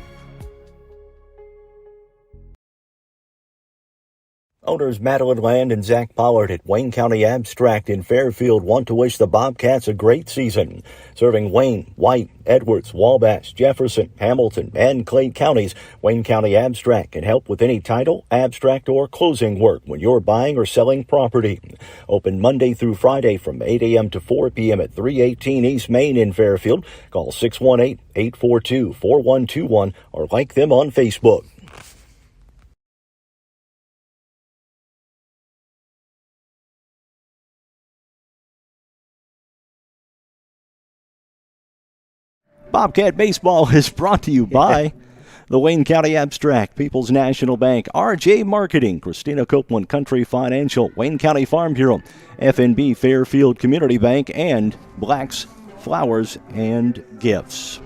Owners Madeline Land and Zach Pollard at Wayne County Abstract in Fairfield want to wish the Bobcats a great season. Serving Wayne, White, Edwards, Wabash, Jefferson, Hamilton, and Clay counties, Wayne County Abstract can help with any title, abstract, or closing work when you're buying or selling property. Open Monday through Friday from 8 a.m. to 4 p.m. at 318 East Main in Fairfield. Call 618-842-4121 or like them on Facebook. Bobcat Baseball is brought to you by The Wayne County Abstract, People's National Bank, RJ Marketing, Christina Copeland Country Financial, Wayne County Farm Bureau, FNB Fairfield Community Bank, and Black's Flowers and Gifts.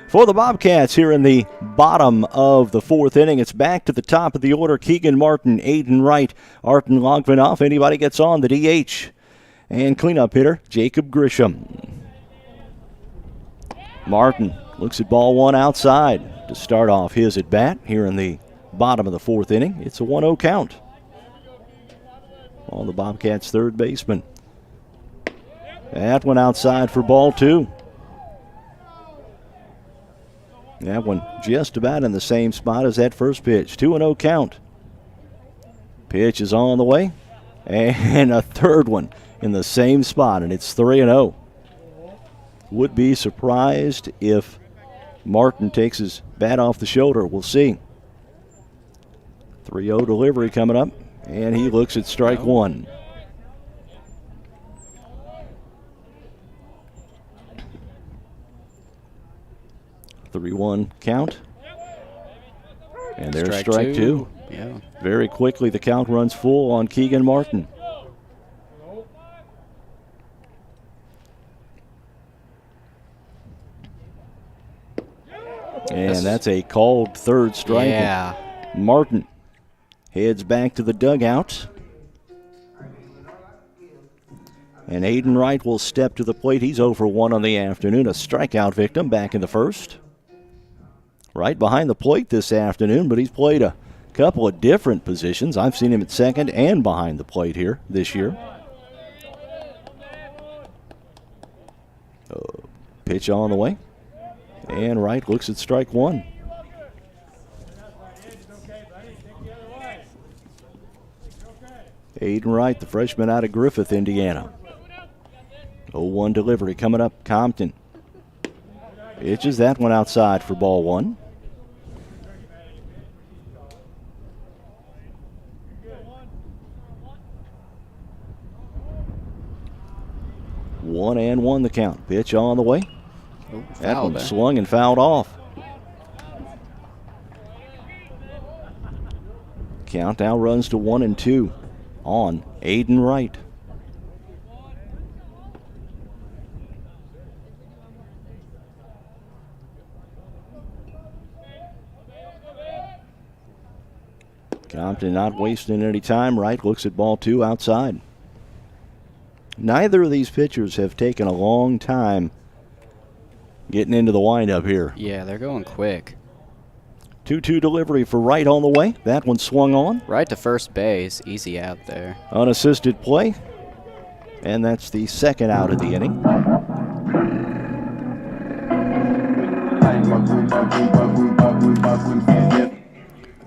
For the Bobcats here in the bottom of the fourth inning, it's back to the top of the order. Keegan Martin, Aiden Wright, Arden Logvinoff. Anybody gets on the DH. And cleanup hitter, Jacob Grisham. Martin looks at ball one outside to start off his at-bat here in the bottom of the fourth inning. It's a 1-0 count on the Bobcats' third baseman. That one outside for ball two. That one just about in the same spot as that first pitch. 2-0 count. Pitch is on the way. And a third one in the same spot, and it's 3-0. Would be surprised if Martin takes his bat off the shoulder. We'll see. 3-0 delivery coming up, and he looks at strike one. Three 3-1 count. And there's strike two. Yeah. Very quickly the count runs full on Keegan Martin. And that's a called third strike. Yeah. Martin heads back to the dugout. And Aiden Wright will step to the plate. He's 0 for 1 on the afternoon. A strikeout victim back in the first. Right behind the plate this afternoon, but he's played a couple of different positions. I've seen him at second and behind the plate here this year. Pitch on the way. And Wright looks at strike one. Aiden Wright, the freshman out of Griffith, Indiana. 0-1 delivery coming up. Compton pitches that one outside for ball one. One and one the count. Pitch on the way. That one swung and fouled off. Count now runs to 1-2 on Aiden Wright. Compton not wasting any time. Wright looks at ball two outside. Neither of these pitchers have taken a long time getting into the windup here. Yeah, they're going quick. 2-2 delivery for Wright on the way. That one swung on. Right to first base. Easy out there. Unassisted play. And that's the second out of the inning.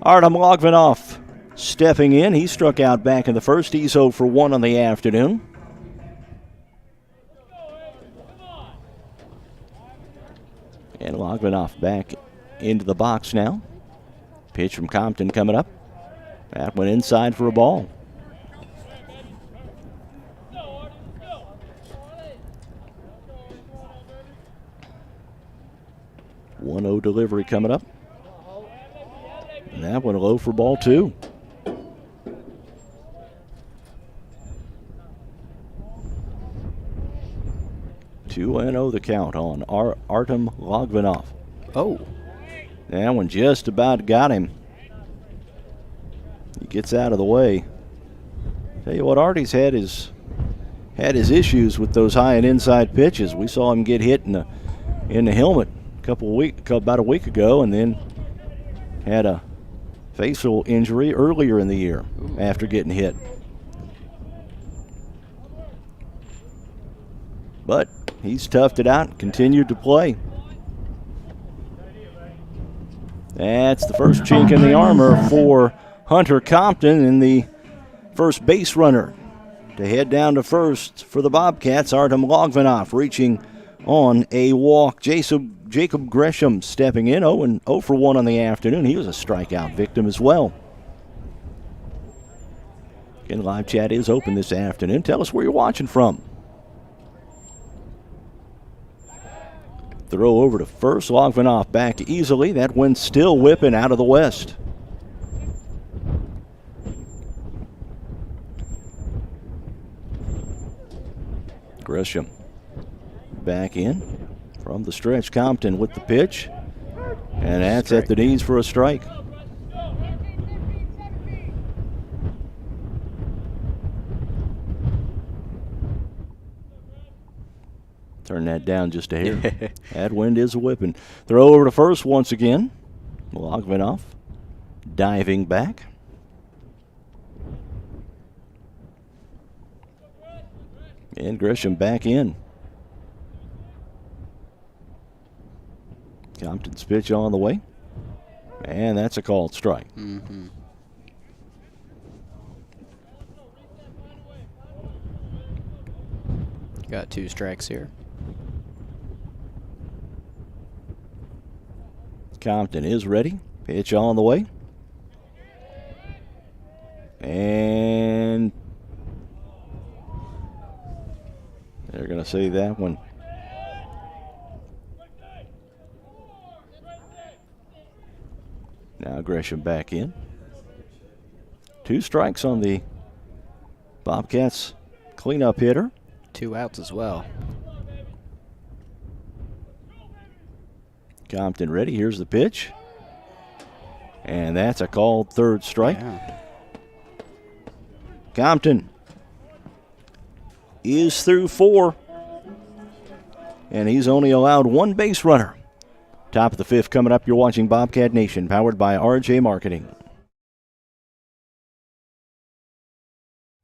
Artem Logvinoff stepping in. He struck out back in the first. He's 0 for 1 on the afternoon. And Logvinoff back into the box now. Pitch from Compton coming up. That went inside for a ball. One-0 delivery coming up. And that one low for ball two. Two and 0 the count on Artem Logvinoff. Oh. That one just about got him. He gets out of the way. Tell you what, Artie's had his issues with those high and inside pitches. We saw him get hit in the helmet about a week ago, and then had a facial injury earlier in the year after getting hit. But he's toughed it out and continued to play. That's the first chink in the armor for Hunter Compton, and the first base runner to head down to first for the Bobcats, Artem Logvinoff, reaching on a walk. Jacob Gresham stepping in, 0 for 1 on the afternoon. He was a strikeout victim as well. Again, live chat is open this afternoon. Tell us where you're watching from. Throw over to first. Logvinoff back easily. That wind still whipping out of the west. Gresham back in from the stretch. Compton with the pitch. And that's at the knees for a strike. Turn that down just a hair. That wind is whipping. Throw over to first once again. Logvinoff diving back. And Gresham back in. Compton's pitch on the way. And that's a called strike. Mm-hmm. Got 2 strikes here. Compton is ready. Pitch on the way. And they're going to say that one. Now Gresham back in. 2 strikes on the Bobcats cleanup hitter. 2 outs as well. Compton ready. Here's the pitch. And that's a called third strike. Yeah. Compton is through 4. And he's only allowed 1 base runner. Top of the 5th coming up. You're watching Bobcat Nation, powered by RJ Marketing.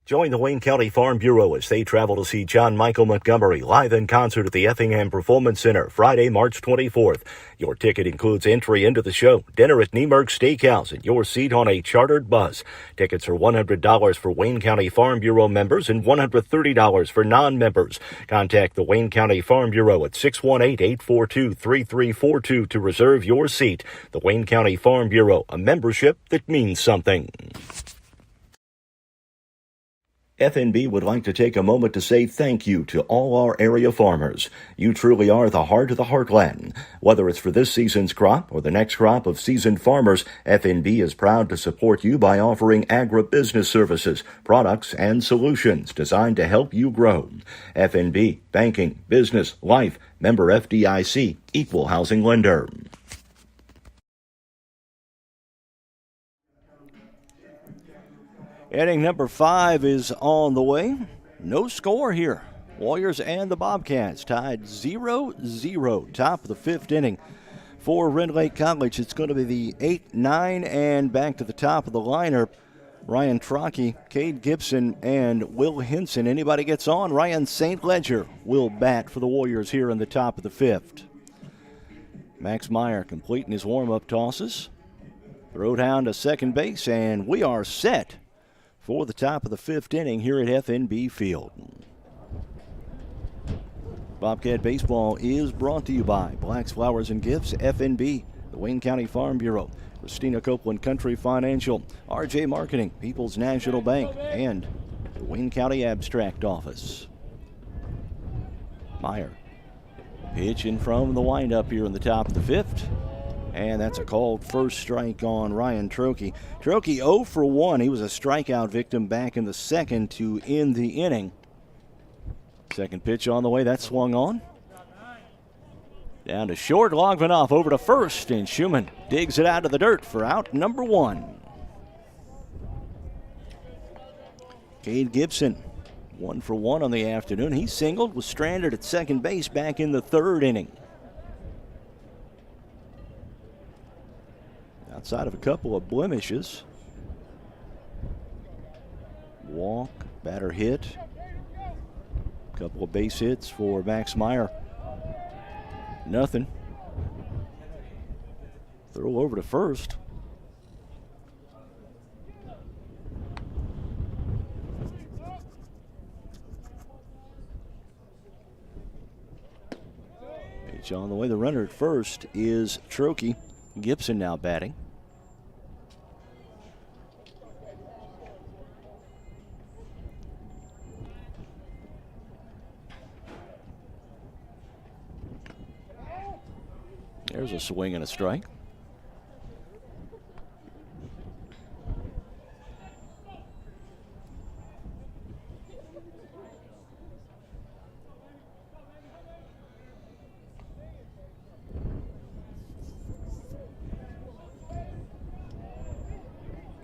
Join the Wayne County Farm Bureau as they travel to see John Michael Montgomery live in concert at the Effingham Performance Center Friday, March 24th. Your ticket includes entry into the show, dinner at Niemerg Steakhouse, and your seat on a chartered bus. Tickets are $100 for Wayne County Farm Bureau members and $130 for non-members. Contact the Wayne County Farm Bureau at 618-842-3342 to reserve your seat. The Wayne County Farm Bureau, a membership that means something. FNB would like to take a moment to say thank you to all our area farmers. You truly are the heart of the heartland. Whether it's for this season's crop or the next crop of seasoned farmers, FNB is proud to support you by offering agribusiness services, products, and solutions designed to help you grow. FNB, banking, business, life, member FDIC, equal housing lender. Inning number 5 is on the way. No score here. Warriors and the Bobcats tied 0-0. Top of the 5th inning for Rend Lake College. It's going to be the 8-9 and back to the top of the lineup. Ryan Trockey, Cade Gibson, and Will Hinson. Anybody gets on, Ryan St. Ledger will bat for the Warriors here in the top of the 5th. Max Meyer completing his warm-up tosses. Throw down to second base, and we are set for the top of the 5th inning here at FNB Field. Bobcat Baseball is brought to you by Black's Flowers and Gifts, FNB, the Wayne County Farm Bureau, Christina Copeland Country Financial, RJ Marketing, People's National Bank, and the Wayne County Abstract Office. Meyer pitching from the windup here in the top of the 5th. And that's a called first strike on Ryan Trockey. Trockey 0 for 1. He was a strikeout victim back in the 2nd to end the inning. Second pitch on the way. That swung on. Down to short. Logvinoff over to first. And Schumann digs it out of the dirt for out number 1. Cade Gibson 1 for 1 on the afternoon. He singled, was stranded at second base back in the 3rd inning. Outside of a couple of blemishes. Walk, batter hit. A couple of base hits for Max Meyer. Nothing. Throw over to first. Pitch on the way. The runner at first is Trockey. Gibson now batting. There's a swing and a strike.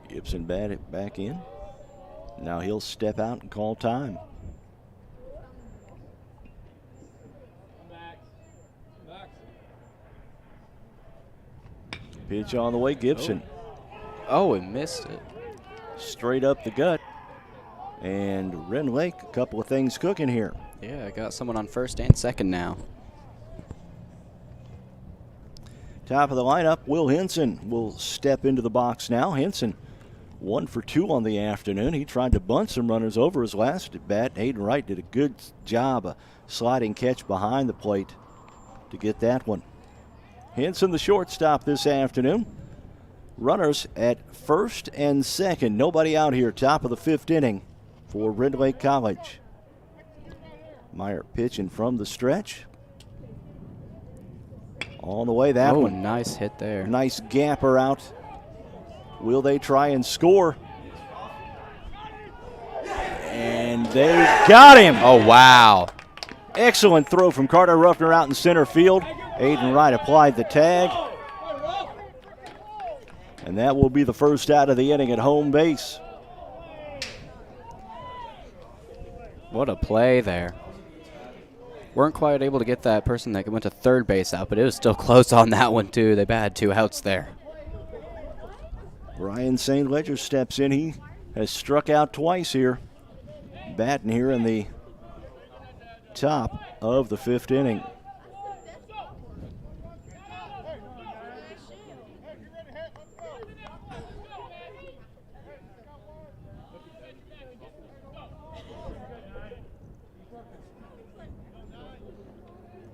Gibson batted back in. Now he'll step out and call time. Pitch on the way, Gibson. Oh, he missed it. Straight up the gut. And Rend Lake, a couple of things cooking here. Yeah, I got someone on first and second now. Top of the lineup, Will Henson will step into the box now. Henson 1 for 2 on the afternoon. He tried to bunt some runners over his last at bat. Hayden Wright did a good job, a sliding catch behind the plate to get that one. Henson, the shortstop this afternoon. Runners at first and second. Nobody out here. Top of the 5th inning for Rend Lake College. Meyer pitching from the stretch. On the way, that one. Nice hit there. Nice gapper out. Will they try and score? And they got him. Oh, wow. Excellent throw from Carter Ruffner out in center field. Hayden Wright applied the tag. And that will be the first out of the inning at home base. What a play there. Weren't quite able to get that person that went to third base out, but it was still close on that one, too. They had 2 outs there. Brian St. Ledger steps in. He has struck out twice here. Batting here in the top of the 5th inning.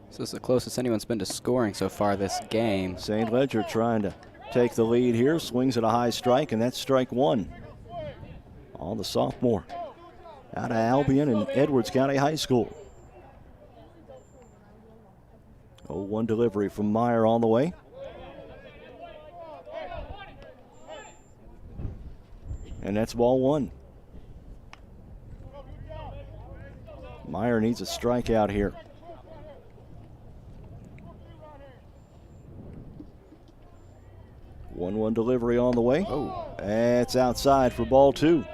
This is the closest anyone's been to scoring so far this game. St. Ledger trying to take the lead here. Swings at a high strike, and that's strike 1 on the sophomore out of Albion and Edwards County High School. 0-1 delivery from Meyer on the way. And that's ball 1. Meyer needs a strikeout here. 1-1 delivery on the way. Oh. That's outside for ball 2.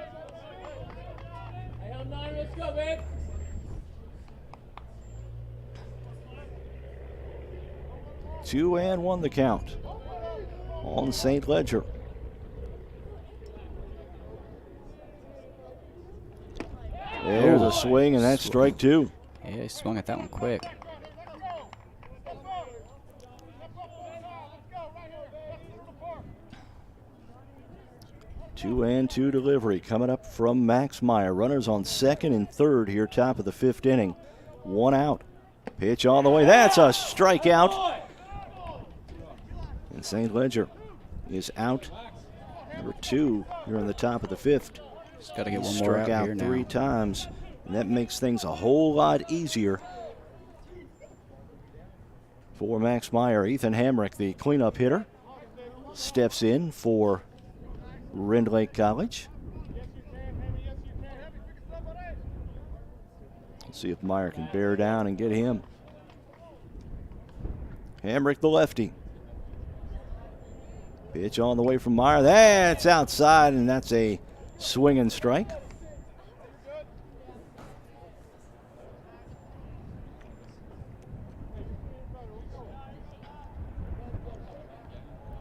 Two and 1 the count on St. Ledger. There's a swing, and that's strike 2. Yeah, he swung at that one quick. 2-2 delivery coming up from Max Meyer. Runners on second and third here, top of the 5th inning. 1 out. Pitch on the way. That's a strikeout. And St. Ledger is out. Number 2 here in the top of the 5th. Just got to get one more struck out out here now. 3 times, and that makes things a whole lot easier for Max Meyer. Ethan Hamrick, the cleanup hitter, steps in for Rend Lake College. Let's see if Meyer can bear down and get him. Hamrick, the lefty. Pitch on the way from Meyer. That's outside, and that's a swing and strike.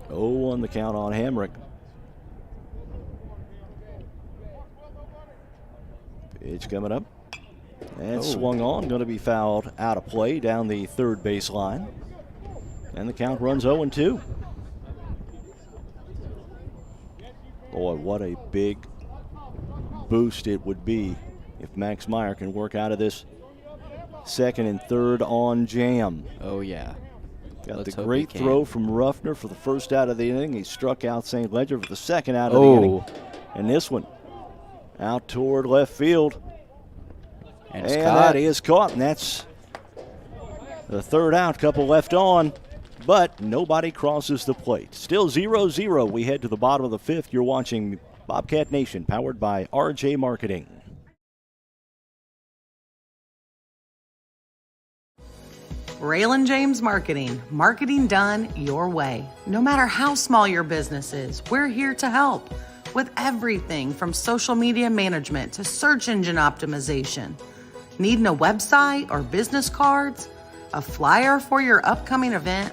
Oh, on the count on Hamrick. Pitch coming up. And swung on, going to be fouled out of play down the third base line. And the count runs 0-2. Boy, what a big boost it would be if Max Meyer can work out of this second and third on jam. Oh, yeah. Got the great throw from Ruffner for the first out of the inning. He struck out St. Ledger for the second out of the inning. And this one out toward left field. And that is caught, and that's the third out. Couple left on. but nobody crosses the plate. Still 0-0. We head to the bottom of the fifth. You're watching Bobcat Nation, powered by RJ Marketing. Raylan James Marketing. Marketing done your way. No matter how small your business is, we're here to help with everything from social media management to search engine optimization. Needing a website or business cards? A flyer for your upcoming event?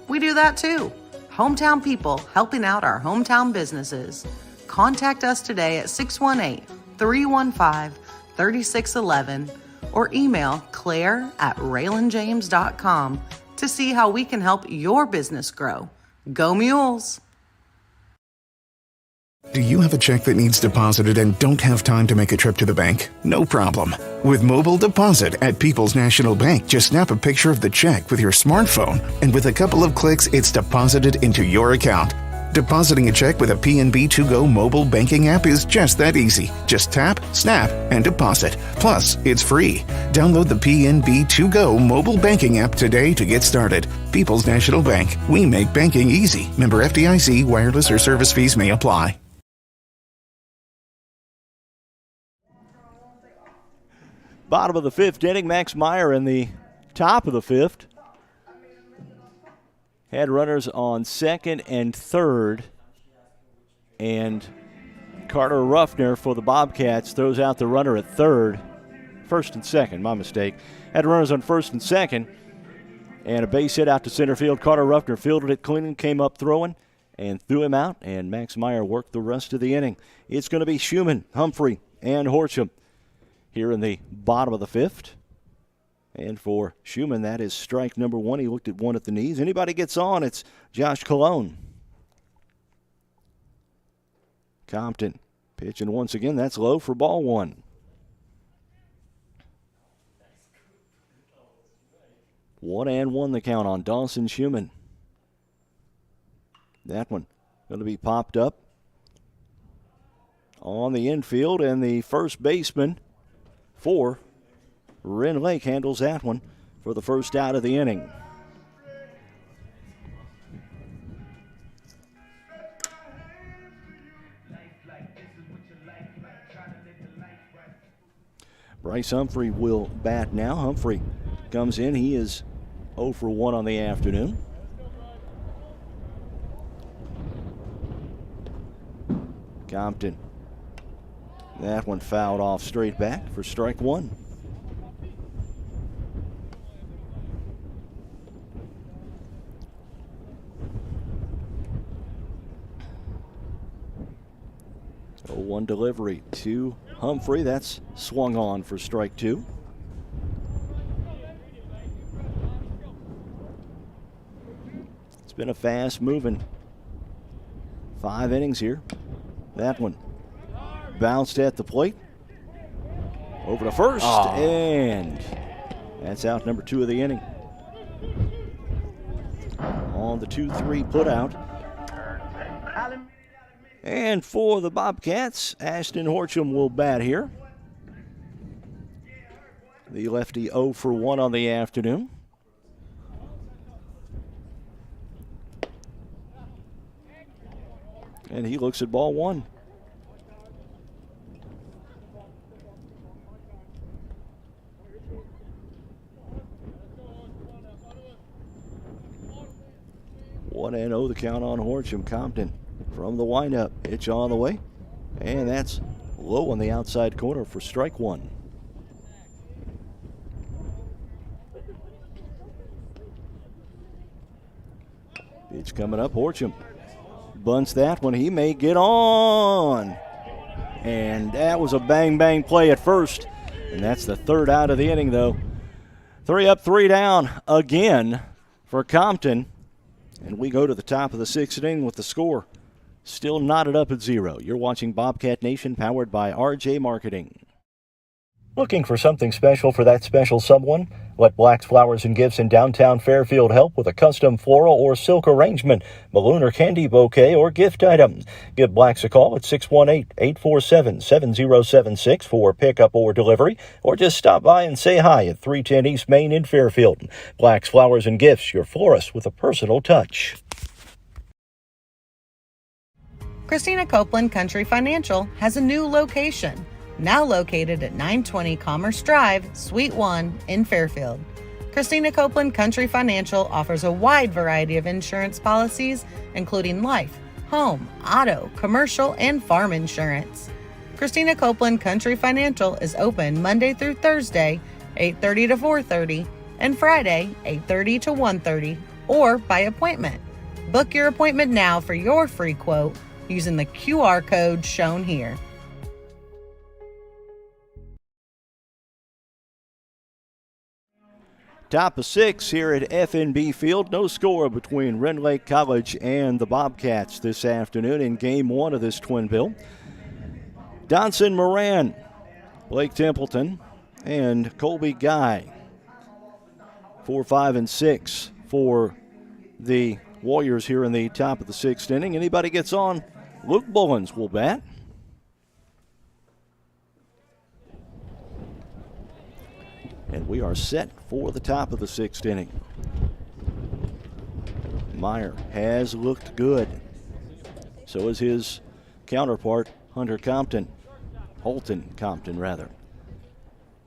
We do that too. Hometown people helping out our hometown businesses. Contact us today at 618-315-3611 or email claire@raylanjames.com to see how we can help your business grow. Go Mules! Do you have a check that needs deposited and don't have time to make a trip to the bank? No problem. With Mobile Deposit at People's National Bank, just snap a picture of the check with your smartphone, and with a couple of clicks, it's deposited into your account. Depositing a check with a PNB To-Go mobile banking app is just that easy. Just tap, snap, and deposit. Plus, it's free. Download the PNB To-Go mobile banking app today to get started. People's National Bank. We make banking easy. Member FDIC. Wireless or service fees may apply. Bottom of the fifth inning, Max Meyer in the top of the fifth. Had runners on second and third, and Carter Ruffner for the Bobcats throws out the runner at third. First and second, my mistake. Had runners on first and second, and a base hit out to center field. Carter Ruffner fielded it clean, came up throwing, and threw him out, and Max Meyer worked the rest of the inning. It's going to be Schumann, Humphrey, and Horcham here in the bottom of the fifth. And for Schumann, that is strike number one. He looked at one at the knees. Anybody gets on, it's Josh Colon. Compton pitching once again. That's low for ball one. 1-1 the count on Dawson Schumann. That one going to be popped up on the infield, and the first baseman for Rend Lake handles that one for the first out of the inning. Bryce Humphrey will bat now. Humphrey comes in. He is 0 for 1 on the afternoon. Compton. That one fouled off straight back for strike one. One delivery to Humphrey. That's swung on for strike two. It's been a fast-moving 5 innings here. That one bounced at the plate. Over to first, and that's out number 2 of the inning. On the 2-3 put out. And for the Bobcats, Ashton Horcham will bat here. The lefty 0 for 1 on the afternoon. And he looks at ball one. One and 0 the count on Horcham. Compton from the windup, pitch on the way, and that's low on the outside corner for strike one. Pitch coming up, Horcham bunts that one. He may get on, and that was a bang play at first, and that's the third out of the inning though. 3 up, 3 down again for Compton, and we go to the top of the 6th inning with the score still knotted up at 0. You're watching Bobcat Nation, powered by RJ Marketing. Looking for something special for that special someone? Let Black's Flowers and Gifts in downtown Fairfield help with a custom floral or silk arrangement, balloon or candy bouquet, or gift item. Give Black's a call at 618-847-7076 for pickup or delivery, or just stop by and say hi at 310 East Main in Fairfield. Black's Flowers and Gifts, your florist with a personal touch. Christina Copeland Country Financial has a new location, now located at 920 Commerce Drive, Suite 1 in Fairfield. Christina Copeland Country Financial offers a wide variety of insurance policies, including life, home, auto, commercial, and farm insurance. Christina Copeland Country Financial is open Monday through Thursday, 8:30 to 4:30, and Friday, 8:30 to 1:30, or by appointment. Book your appointment now for your free quote using the QR code shown here. Top of 6 here at FNB Field. No score between Rend Lake College and the Bobcats this afternoon in Game 1 of this twin bill. Donson Moran, Blake Templeton, and Colby Guy. 4, 5, and 6 for the Warriors here in the top of the 6th inning. Anybody gets on, Luke Bullens will bat. And we are set for the top of the 6th inning. Meyer has looked good. So is his counterpart, Hunter Compton. Holton Compton, rather.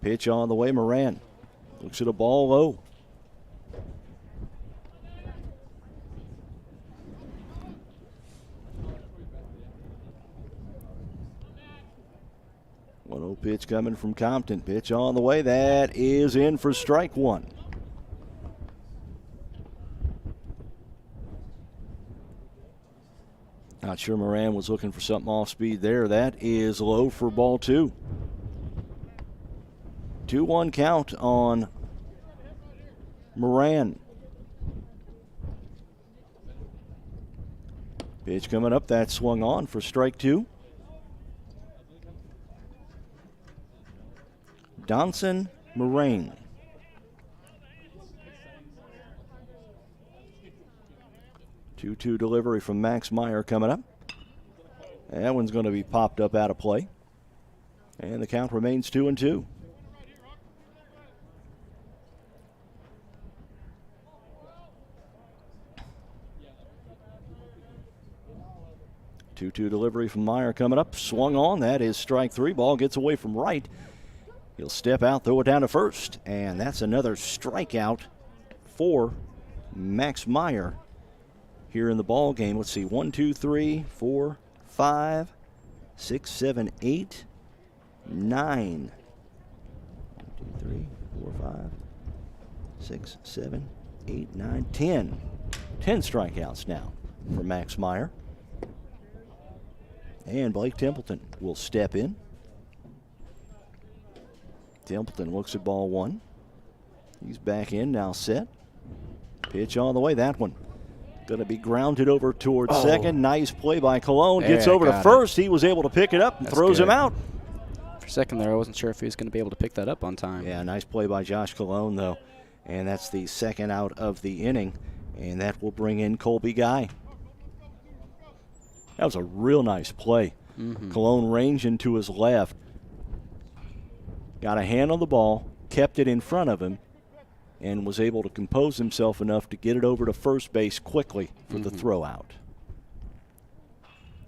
Pitch on the way, Moran. Looks at a ball low. One-0 pitch coming from Compton. Pitch on the way. That is in for strike one. Not sure Moran was looking for something off speed there. That is low for ball two. 2-1 count on Moran. Pitch coming up. That swung on for strike two. Donson Moran. 2-2 delivery from Max Meyer coming up. That one's going to be popped up out of play. And the count remains 2-2. Two-two delivery from Meyer coming up. Swung on. That is strike three. Ball gets away from right. He'll step out, throw it down to first, and that's another strikeout for Max Meyer here in the ball game. Let's see, 1, 2, 3, 4, 5, 6, 7, 8, 9. 1, 2, 3, 4, 5, 6, 7, 8, 9, 10. 10 strikeouts now for Max Meyer. And Blake Templeton will step in. Templeton looks at ball one. He's back in, now set. Pitch on the way, that one. Going to be grounded over towards second. Nice play by Colon. Gets over to first. He was able to pick it up and throws him out. For a second there, I wasn't sure if he was going to be able to pick that up on time. Yeah, nice play by Josh Colon, though. And that's the second out of the inning. And that will bring in Colby Guy. That was a real nice play. Colon ranging to his left. Got a hand on the ball, kept it in front of him, and was able to compose himself enough to get it over to first base quickly for the throw out.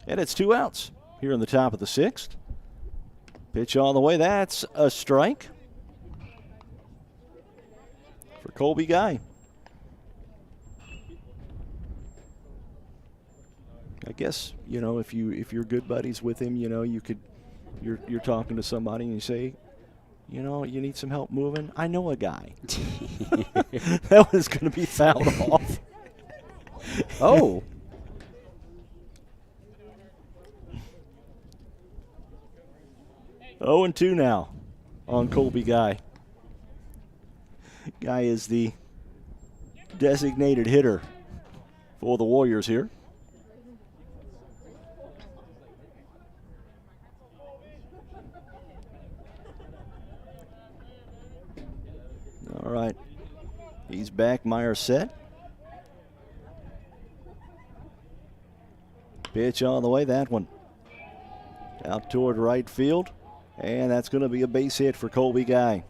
And it's 2 outs here in the top of the 6th. Pitch on the way. That's a strike for Colby Guy. I guess, you know, if you're good buddies with him, you know, you're talking to somebody and you say, you know, you need some help moving? I know a guy. That was going to be fouled off. Oh. Oh, 0-2 now on Colby Guy. Guy is the designated hitter for the Warriors here. He's back. Meyer set. Pitch on the way. That one out toward right field. And that's going to be a base hit for Colby Guy.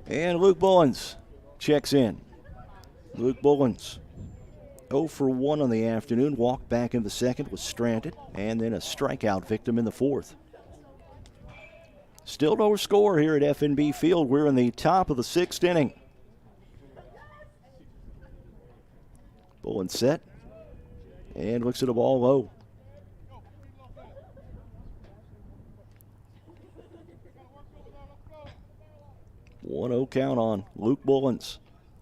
And Luke Bullens checks in. Luke Bullens 0 for 1 on the afternoon. Walked back in the second, was stranded, and then a strikeout victim in the fourth. Still no score here at FNB Field. We're in the top of the 6th inning. Bullens set and looks at a ball low. 1-0 count on Luke Bullens.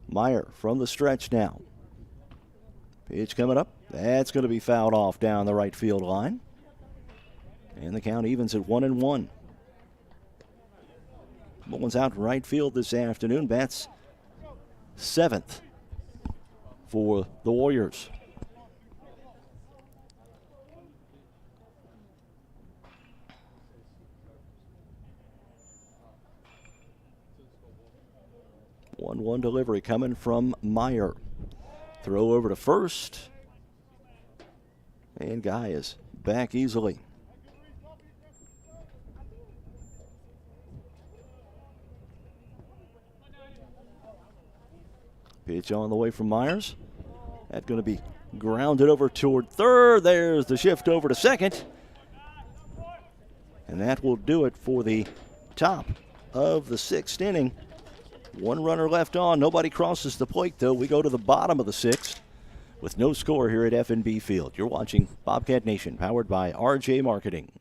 Meyer from the stretch now. Pitch coming up. That's going to be fouled off down the right field line. And the count evens at 1-1. Bullens out in right field this afternoon. Bats 7th for the Warriors. One delivery coming from Meyer. Throw over to first. And Guy is back easily. Pitch on the way from Myers. That's going to be grounded over toward third. There's the shift over to second. And that will do it for the top of the 6th inning. One runner left on. Nobody crosses the plate, though. We go to the bottom of the 6th with no score here at FNB Field. You're watching Bobcat Nation, powered by RJ Marketing.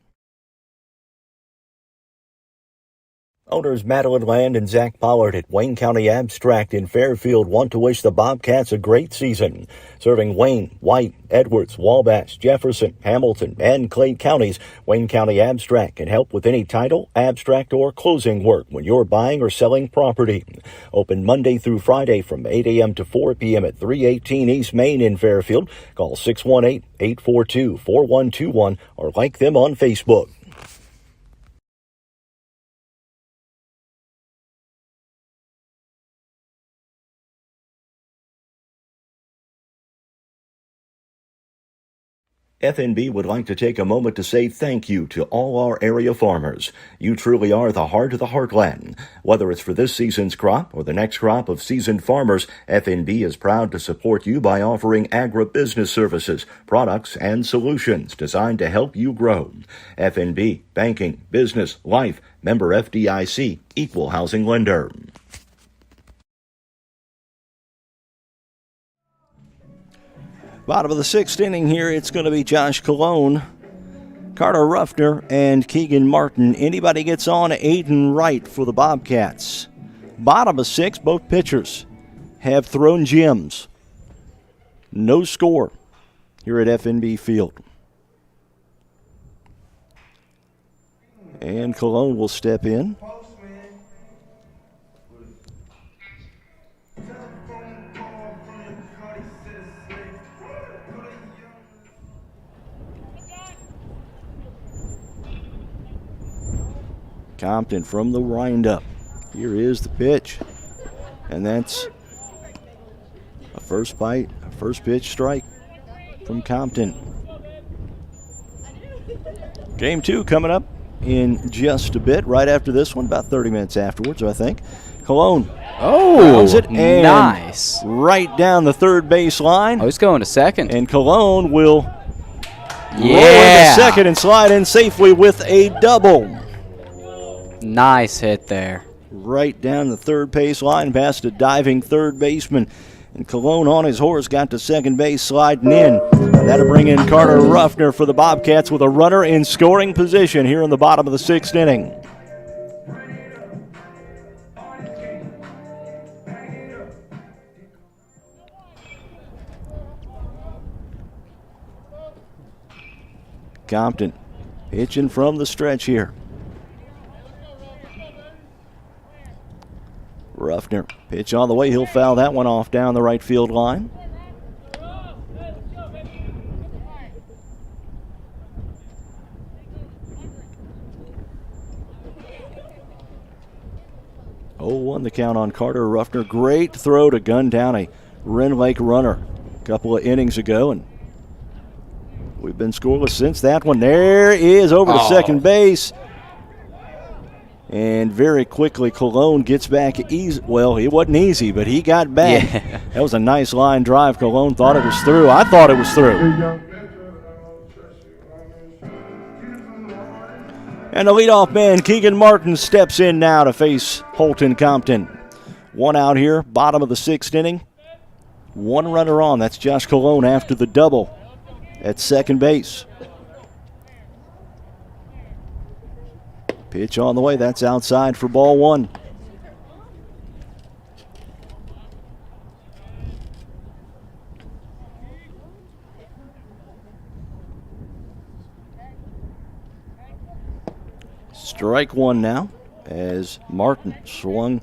Owners Madeline Land and Zach Pollard at Wayne County Abstract in Fairfield want to wish the Bobcats a great season. Serving Wayne, White, Edwards, Wabash, Jefferson, Hamilton, and Clay counties, Wayne County Abstract can help with any title, abstract, or closing work when you're buying or selling property. Open Monday through Friday from 8 a.m. to 4 p.m. at 318 East Main in Fairfield. Call 618-842-4121 or like them on Facebook. FNB would like to take a moment to say thank you to all our area farmers. You truly are the heart of the heartland. Whether it's for this season's crop or the next crop of seasoned farmers, FNB is proud to support you by offering agribusiness services, products, and solutions designed to help you grow. FNB, banking, business, life, member FDIC, equal housing lender. Bottom of the 6th inning here, it's going to be Josh Colon, Carter Ruffner, and Keegan Martin. Anybody gets on, Aiden Wright for the Bobcats. Bottom of 6, both pitchers have thrown gems. No score here at FNB Field. And Colon will step in. Compton from the windup. Here is the pitch. And that's a first bite, a first pitch strike from Compton. Game 2 coming up in just a bit, right after this one, about 30 minutes afterwards, I think. Colon. Oh, it and nice. Right down the third base line. Oh, he's going to second. And Colon will roll into second and slide in safely with a double. Nice hit there. Right down the third base line, past a diving third baseman. And Colon on his horse got to second base, sliding in. And that'll bring in Carter Ruffner for the Bobcats with a runner in scoring position here in the bottom of the 6th inning. Compton pitching from the stretch here. Ruffner, pitch on the way. He'll foul that one off down the right field line. 0-1 the count on Carter Ruffner. Great throw to gun down a Rend Lake runner a couple of innings ago, and we've been scoreless since that one. There is over to second base. And very quickly, Cologne gets back easy. Well, it wasn't easy, but he got back. Yeah. That was a nice line drive. Cologne thought it was through. I thought it was through. And the leadoff man, Keegan Martin, steps in now to face Holton Compton. One out here, bottom of the 6th inning. One runner on. That's Josh Cologne after the double at second base. Pitch on the way. That's outside for ball one. Strike one now as Martin swung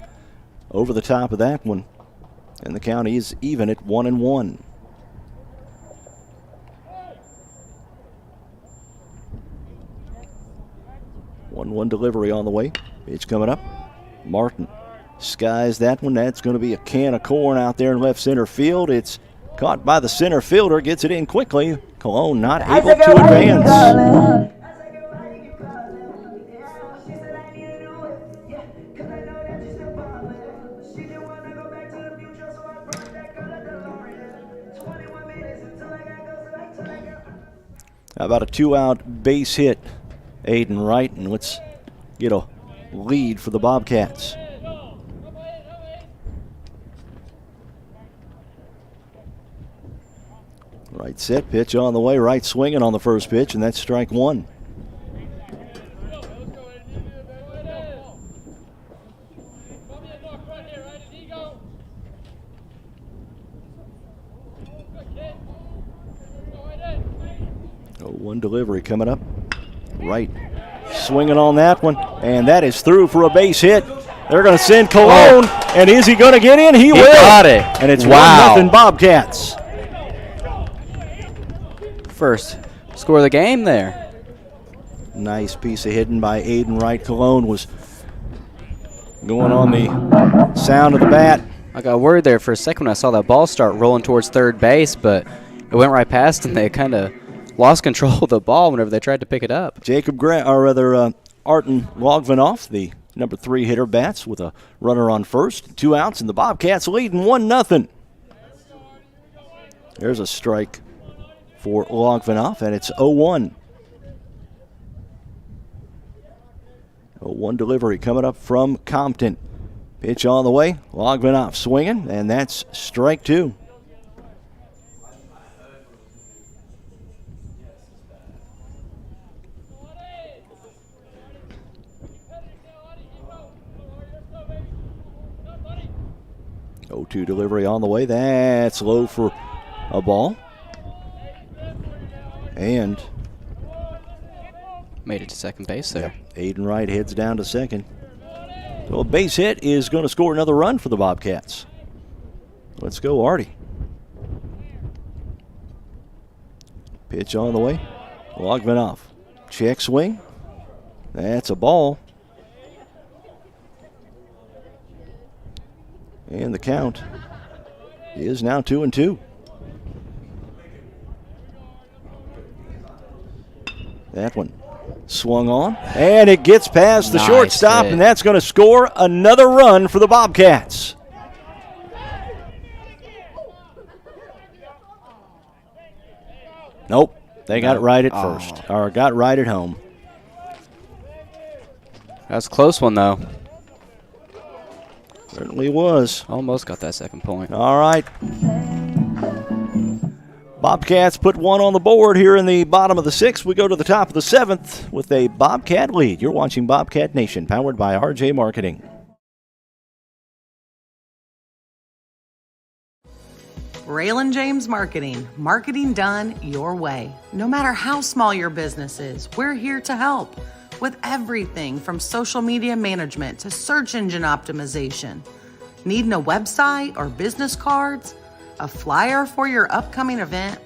over the top of that one. And the count is even at 1-1. 1-1 delivery on the way. Pitch coming up. Martin skies that one. That's going to be a can of corn out there in left center field. It's caught by the center fielder. Gets it in quickly. Cologne not able to advance. How about a 2-out base hit, Aiden Wright, and let's get a lead for the Bobcats. Right set, pitch on the way, right swinging on the first pitch, and that's strike one. One delivery coming up. Right. Swinging on that one. And that is through for a base hit. They're going to send Cologne. And is he going to get in? He will. Got it. And it's 1-0 Bobcats. First score of the game there. Nice piece of hitting by Aiden Wright. Cologne was going on the sound of the bat. I got worried there for a second when I saw that ball start rolling towards third base, but it went right past and they kind of lost control of the ball whenever they tried to pick it up. Arton Logvinoff, the number 3 hitter, bats with a runner on first. 2 outs, and the Bobcats leading 1-0. There's a strike for Logvinoff, and it's 0-1. 0-1 delivery coming up from Compton. Pitch on the way. Logvinoff swinging, and that's strike 2. Oh-2 delivery on the way. That's low for a ball. And made it to second base there. Aiden Wright heads down to second. So a base hit is going to score another run for the Bobcats. Let's go, Artie. Pitch on the way. Logvinoff. Check swing. That's a ball. And the count is now 2-2. That one swung on, and it gets past the shortstop, and that's going to score another run for the Bobcats. Nope, they got it right at first, or got right at home. That's a close one, though. Certainly was. Almost got that second point. All right. Bobcats put one on the board here in the bottom of the 6th. We go to the top of the 7th with a Bobcat lead. You're watching Bobcat Nation, powered by RJ Marketing. Raylan James Marketing. Marketing done your way. No matter how small your business is, we're here to help with everything from social media management to search engine optimization. Needing a website or business cards? A flyer for your upcoming event?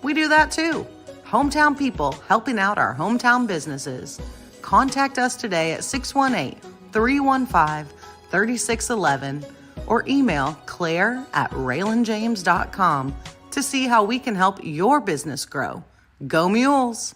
We do that too. Hometown people helping out our hometown businesses. Contact us today at 618-315-3555 3611 or email claire@raylandjames.com to see how we can help your business grow. Go Mules!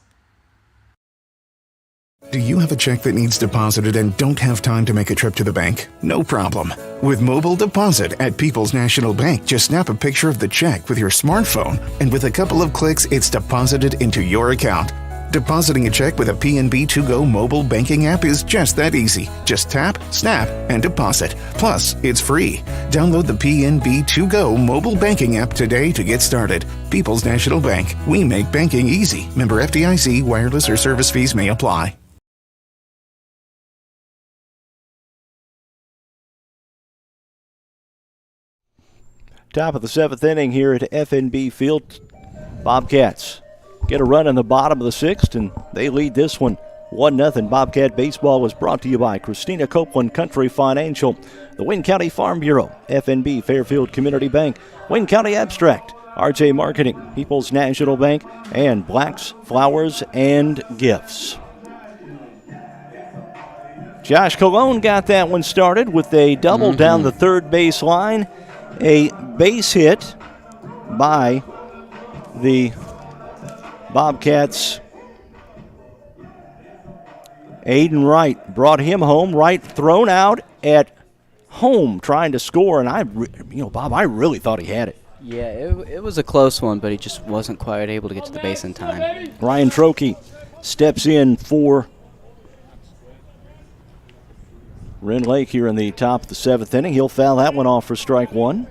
Do you have a check that needs deposited and don't have time to make a trip to the bank? No problem. With Mobile Deposit at People's National Bank, just snap a picture of the check with your smartphone, and with a couple of clicks, it's deposited into your account. Depositing a check with a PNB To-Go mobile banking app is just that easy. Just tap, snap, and deposit. Plus, it's free. Download the PNB To-Go mobile banking app today to get started. People's National Bank. We make banking easy. Member FDIC. Wireless or service fees may apply. Top of the 7th inning here at FNB Field. Bobcats get a run in the bottom of the 6th, and they lead this one 1-0. Bobcat Baseball was brought to you by Christina Copeland Country Financial, the Wayne County Farm Bureau, FNB Fairfield Community Bank, Wayne County Abstract, RJ Marketing, People's National Bank, and Blacks, Flowers, and Gifts. Josh Colon got that one started with a double down the third base line. A base hit by the Bobcats. Aiden Wright brought him home. Wright thrown out at home trying to score, and Bob, I really thought he had it. Yeah, it was a close one, but he just wasn't quite able to get to the base in time. Ryan Trokey steps in for Rend Lake here in the top of the 7th inning. He'll foul that one off for strike one.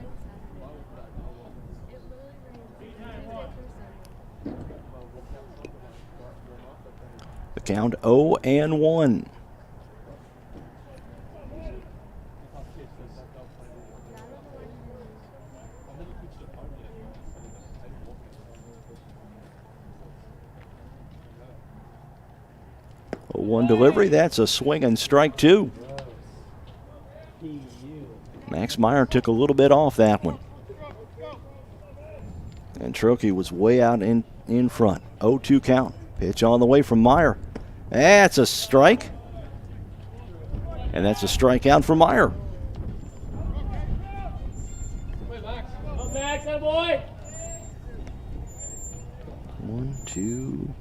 The count 0-1. One delivery, that's a swing and strike two. Max Meyer took a little bit off that one. And Trokey was way out in front. 0-2 count. Pitch on the way from Meyer. That's a strike. And that's a strikeout for Meyer. One, two,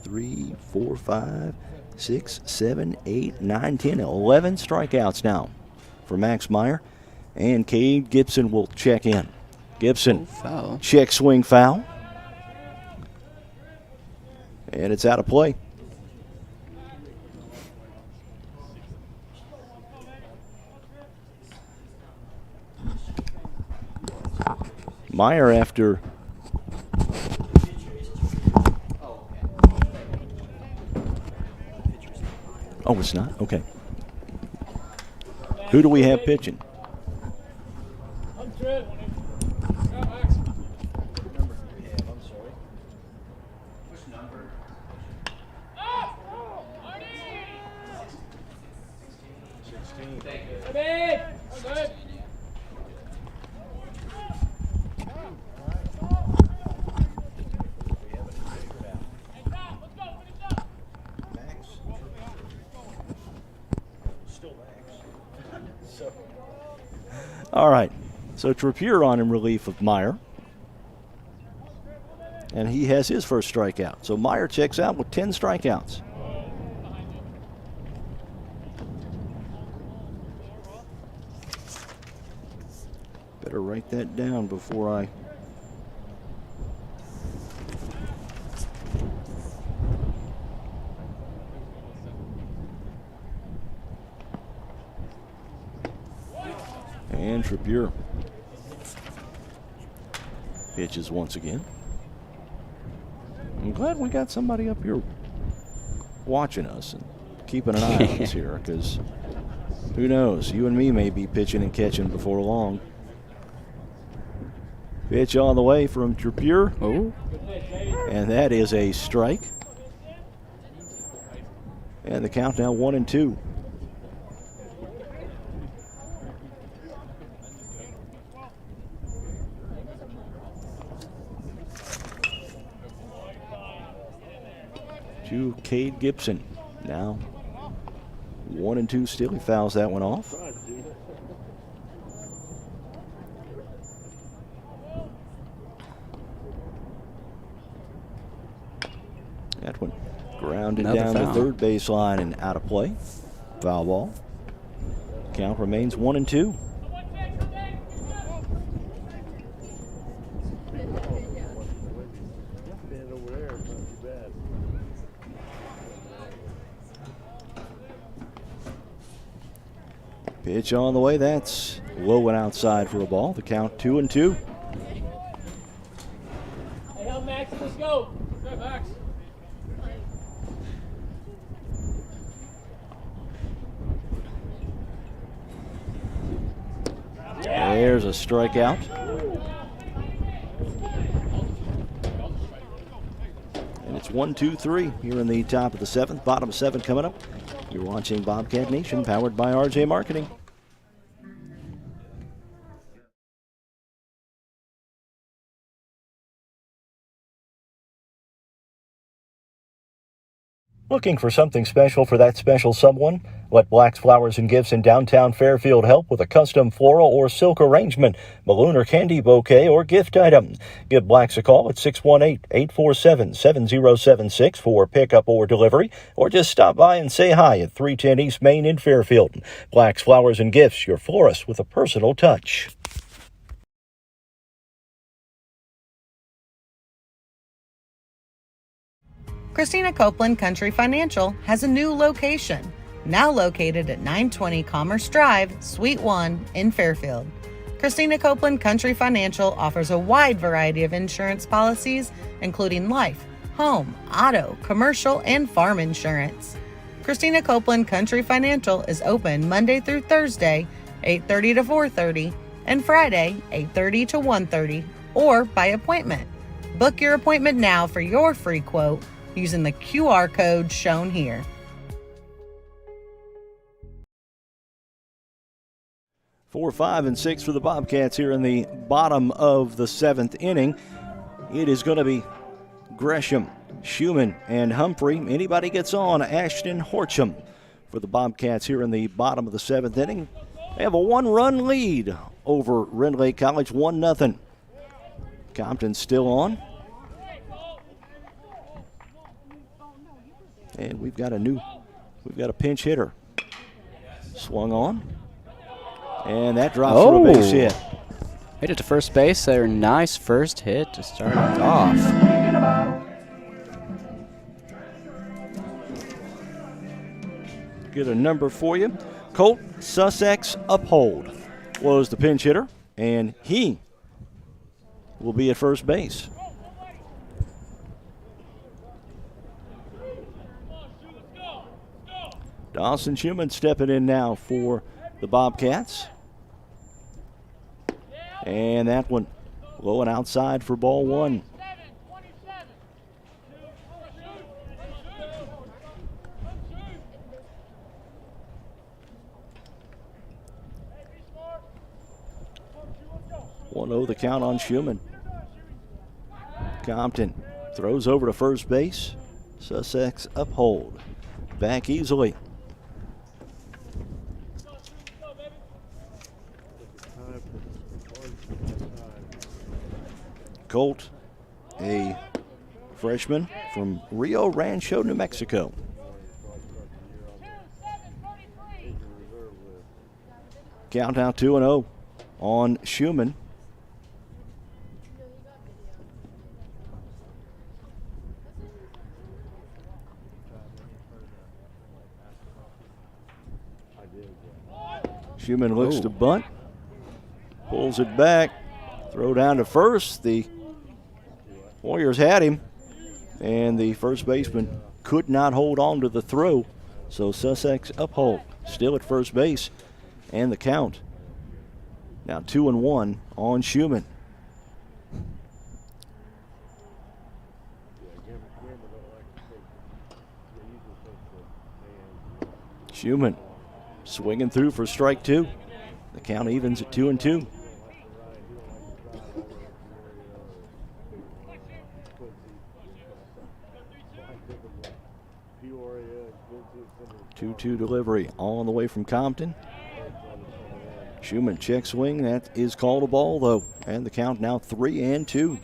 3, 4, 5, 6, 7, 8, 9, 10, 11 strikeouts now for Max Meyer. And Cade Gibson will check in. Gibson, Foul. check swing foul. And it's out of play. Meyer after oh, it's not? Okay. Who do we have pitching? All right, so Trappier on in relief of Meyer. And he has his first strikeout. So Meyer checks out with 10 strikeouts. Better write that down before I... And Trappier pitches once again. I'm glad we got somebody up here watching us and keeping an eye on us here, because who knows? You and me may be pitching and catching before long. Pitch on the way from Trappier. Oh. And that is a strike. And the count now 1-2. To Cade Gibson. Now 1-2 still. He fouls that one off. That one grounded Another down foul. the third baseline and out of play. Foul ball. Count remains 1-2. Pitch on the way. That's low and outside for a ball. The count 2-2. Hey, help Max, let's go. Go, Max. There's a strikeout. And it's 1-2-3 here in the top of the seventh. Bottom of seven coming up. You're watching Bobcat Nation, powered by RJ Marketing. Looking for something special for that special someone? Let Black's Flowers and Gifts in downtown Fairfield help with a custom floral or silk arrangement, balloon or candy bouquet, or gift item. Give Black's a call at 618-847-7076 for pickup or delivery, or just stop by and say hi at 310 East Main in Fairfield. Black's Flowers and Gifts, your florist with a personal touch. Christina Copeland Country Financial has a new location, now located at 920 Commerce Drive, Suite 1 in Fairfield. Christina Copeland Country Financial offers a wide variety of insurance policies, including life, home, auto, commercial, and farm insurance. Christina Copeland Country Financial is open Monday through Thursday, 8:30 to 4:30, and Friday, 8:30 to 1:30, or by appointment. Book your appointment now for your free quote using the QR code shown here. Four, 5, and 6 for the Bobcats here in the bottom of the seventh inning. It is going to be Gresham, Schumann, and Humphrey. Anybody gets on, Ashton Horcham for the Bobcats here in the bottom of the seventh inning. They have a one-run lead over Rend Lake College, 1-0. Compton's still on. And we've got a pinch hitter. Swung on. And that drops for a base hit. Hit it to first base there. Nice first hit to start it off. Get a number for you. Colt Sussex Uphold was the pinch hitter, and he will be at first base. Dawson Schumann stepping in now for the Bobcats. And that one low and outside for ball one. The count on Schumann. Compton throws over to first base. Sussex Uphold back easily. Colt, a freshman from Rio Rancho, New Mexico. Count now 2-0 on Schumann. Schumann looks to bunt, pulls it back, throw down to first. The Warriors had him, and the first baseman could not hold on to the throw. So Sussex Uphold still at first base, and the count now 2-1 on Schumann. Schumann swinging through for strike two. The count evens at 2-2. Two-two delivery on the way from Compton. Schumann check swing. That is called a ball, though. And the count now 3-2.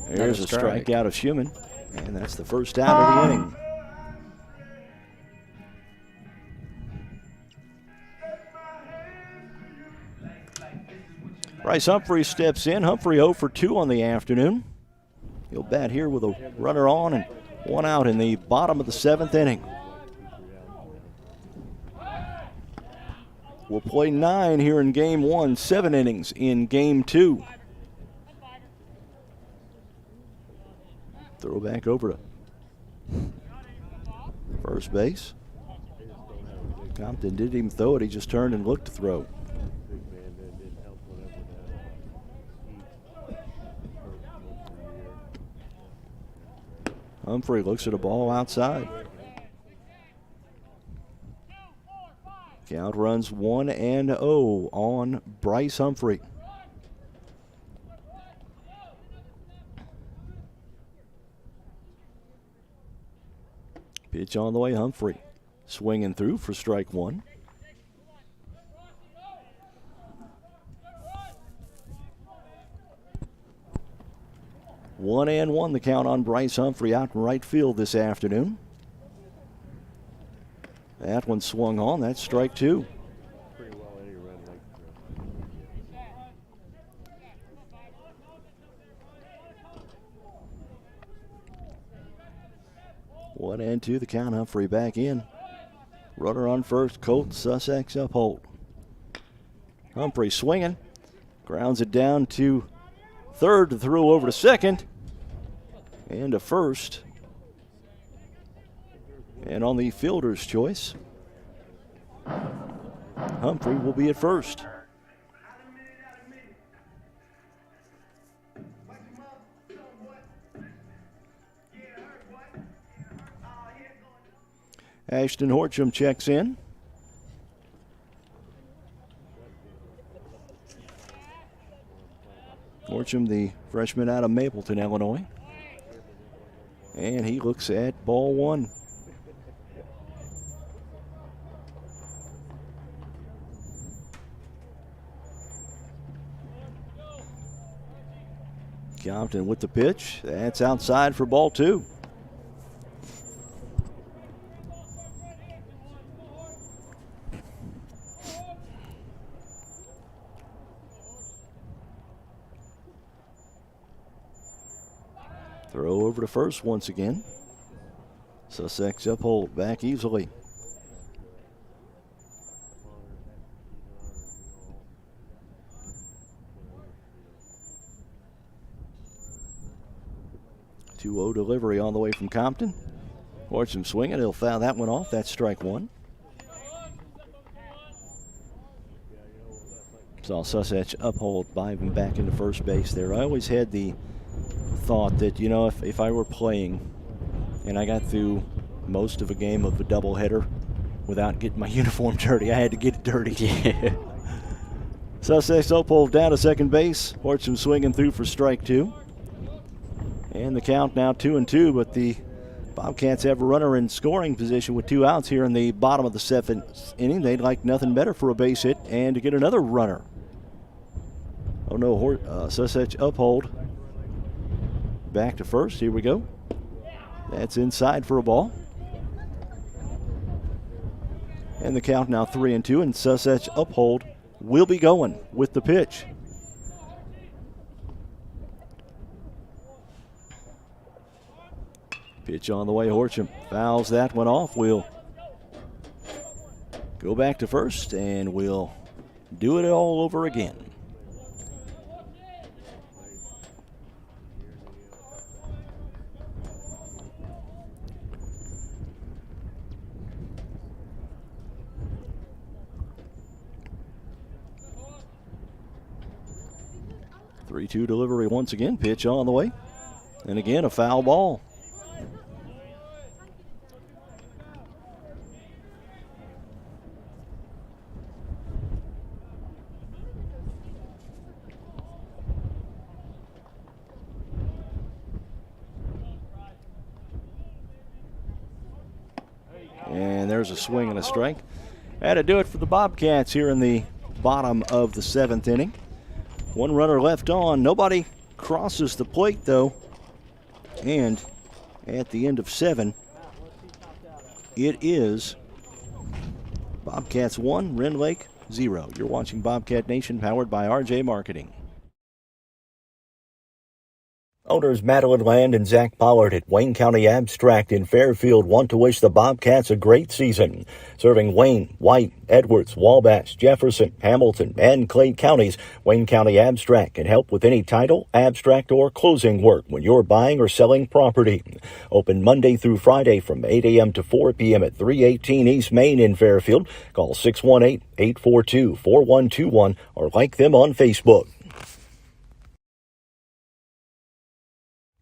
There's a strikeout of Schumann, and that's the first out of the inning. Bryce Humphrey steps in. Humphrey 0 for 2 on the afternoon. He'll bat here with a runner on and one out in the bottom of the 7th inning. We'll play 9 here in game 1, 7 innings in game 2. Throw back over to first base. Compton didn't even throw it. He just turned and looked to throw. Humphrey looks at a ball outside. Count runs 1-0 on Bryce Humphrey. Pitch on the way, Humphrey. Swinging through for strike 1. One and one, the count on Bryce Humphrey out in right field this afternoon. That one swung on. That's strike 2. One and two, the count. Humphrey back in. Runner on first, Colt, Sussex uphold. Humphrey swinging. Grounds it down to third, to throw over to second. And to first. And on the fielder's choice, Humphrey will be at first. Ashton Horcham checks in. Horcham, the freshman out of Mapleton, Illinois. And he looks at ball 1. Compton with the pitch. That's outside for ball 2. Throw over to first once again. Sussex uphold back easily. Two-0 delivery on the way from Compton. Horcham swinging. He'll foul that one off. That's strike 1. Saw Sussex uphold by him back into first base there. I always had the thought that, you know, if I were playing and I got through most of a game of a doubleheader without getting my uniform dirty, I had to get it dirty. Yeah. Sussex uphold down to second base. Horcham swinging through for strike 2. And the count now 2-2, but the Bobcats have a runner in scoring position with 2 outs here in the bottom of the 7th inning. They'd like nothing better for a base hit and to get another runner. Oh no, Sussex uphold. Back to first. Here we go. That's inside for a ball. And the count now 3-2, and Sussex uphold will be going with the pitch. Pitch on the way, Horcham fouls that one off. We'll go back to first, and we'll do it all over again. Three-two delivery once again. Pitch on the way. And again, a foul ball. And there's a swing and a strike. That'll do it for the Bobcats here in the bottom of the 7th inning. One runner left on. Nobody crosses the plate, though. And at the end of 7, it is Bobcats 1, Rend Lake 0. You're watching Bobcat Nation, powered by RJ Marketing. Owners Madeline Land and Zach Pollard at Wayne County Abstract in Fairfield want to wish the Bobcats a great season. Serving Wayne, White, Edwards, Wabash, Jefferson, Hamilton, and Clay counties, Wayne County Abstract can help with any title, abstract, or closing work when you're buying or selling property. Open Monday through Friday from 8 a.m. to 4 p.m. at 318 East Main in Fairfield. Call 618-842-4121 or like them on Facebook.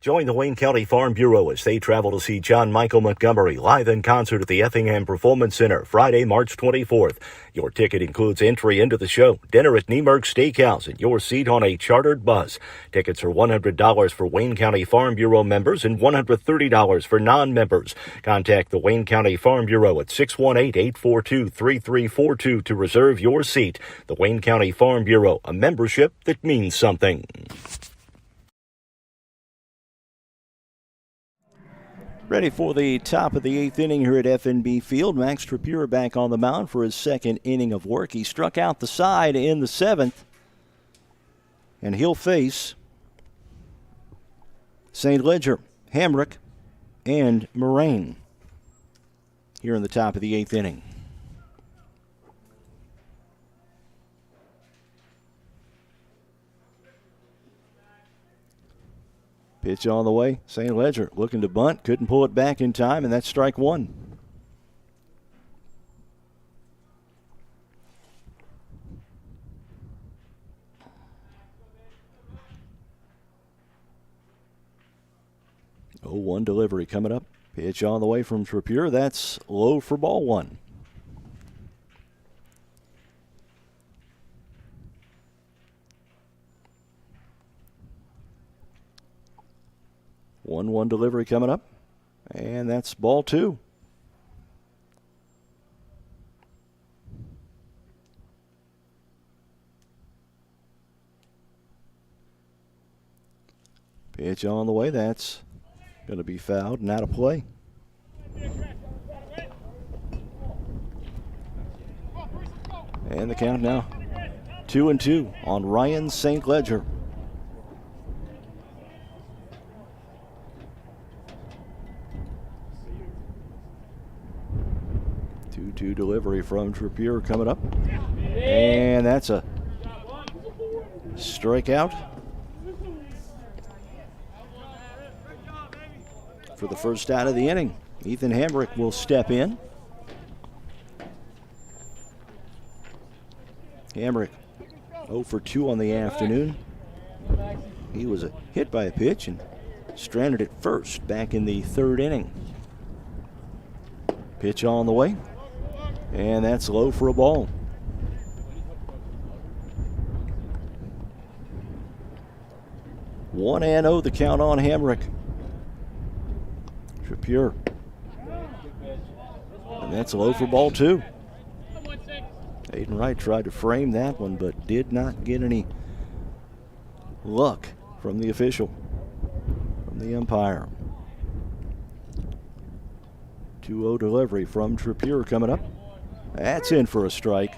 Join the Wayne County Farm Bureau as they travel to see John Michael Montgomery live in concert at the Effingham Performance Center Friday, March 24th. Your ticket includes entry into the show, dinner at Niemerg Steakhouse, and your seat on a chartered bus. Tickets are $100 for Wayne County Farm Bureau members and $130 for non-members. Contact the Wayne County Farm Bureau at 618-842-3342 to reserve your seat. The Wayne County Farm Bureau, a membership that means something. Ready for the top of the 8th inning here at FNB Field. Max Trapura back on the mound for his 2nd inning of work. He struck out the side in the 7th. And he'll face St. Ledger, Hamrick, and Moraine here in the top of the 8th inning. Pitch on the way. St. Ledger looking to bunt. Couldn't pull it back in time, and that's strike 1. Oh, 1 delivery coming up. Pitch on the way from Trapure. That's low for ball 1. One delivery coming up, and that's ball 2. Pitch on the way. That's going to be fouled and out of play. And the count now 2-2 on Ryan St. Ledger. 2-2 delivery from Trapure coming up. And that's a strikeout for the first out of the inning. Ethan Hamrick will step in. Hamrick 0 for 2 on the afternoon. He was hit by a pitch and stranded at first back in the 3rd inning. Pitch on the way. And that's low for a ball. One and 0 the count on Hamrick. Trapure. And that's low for ball 2. Aiden Wright tried to frame that one, but did not get any luck from the official, from the umpire. 2-0 delivery from Trapure coming up. That's in for a strike.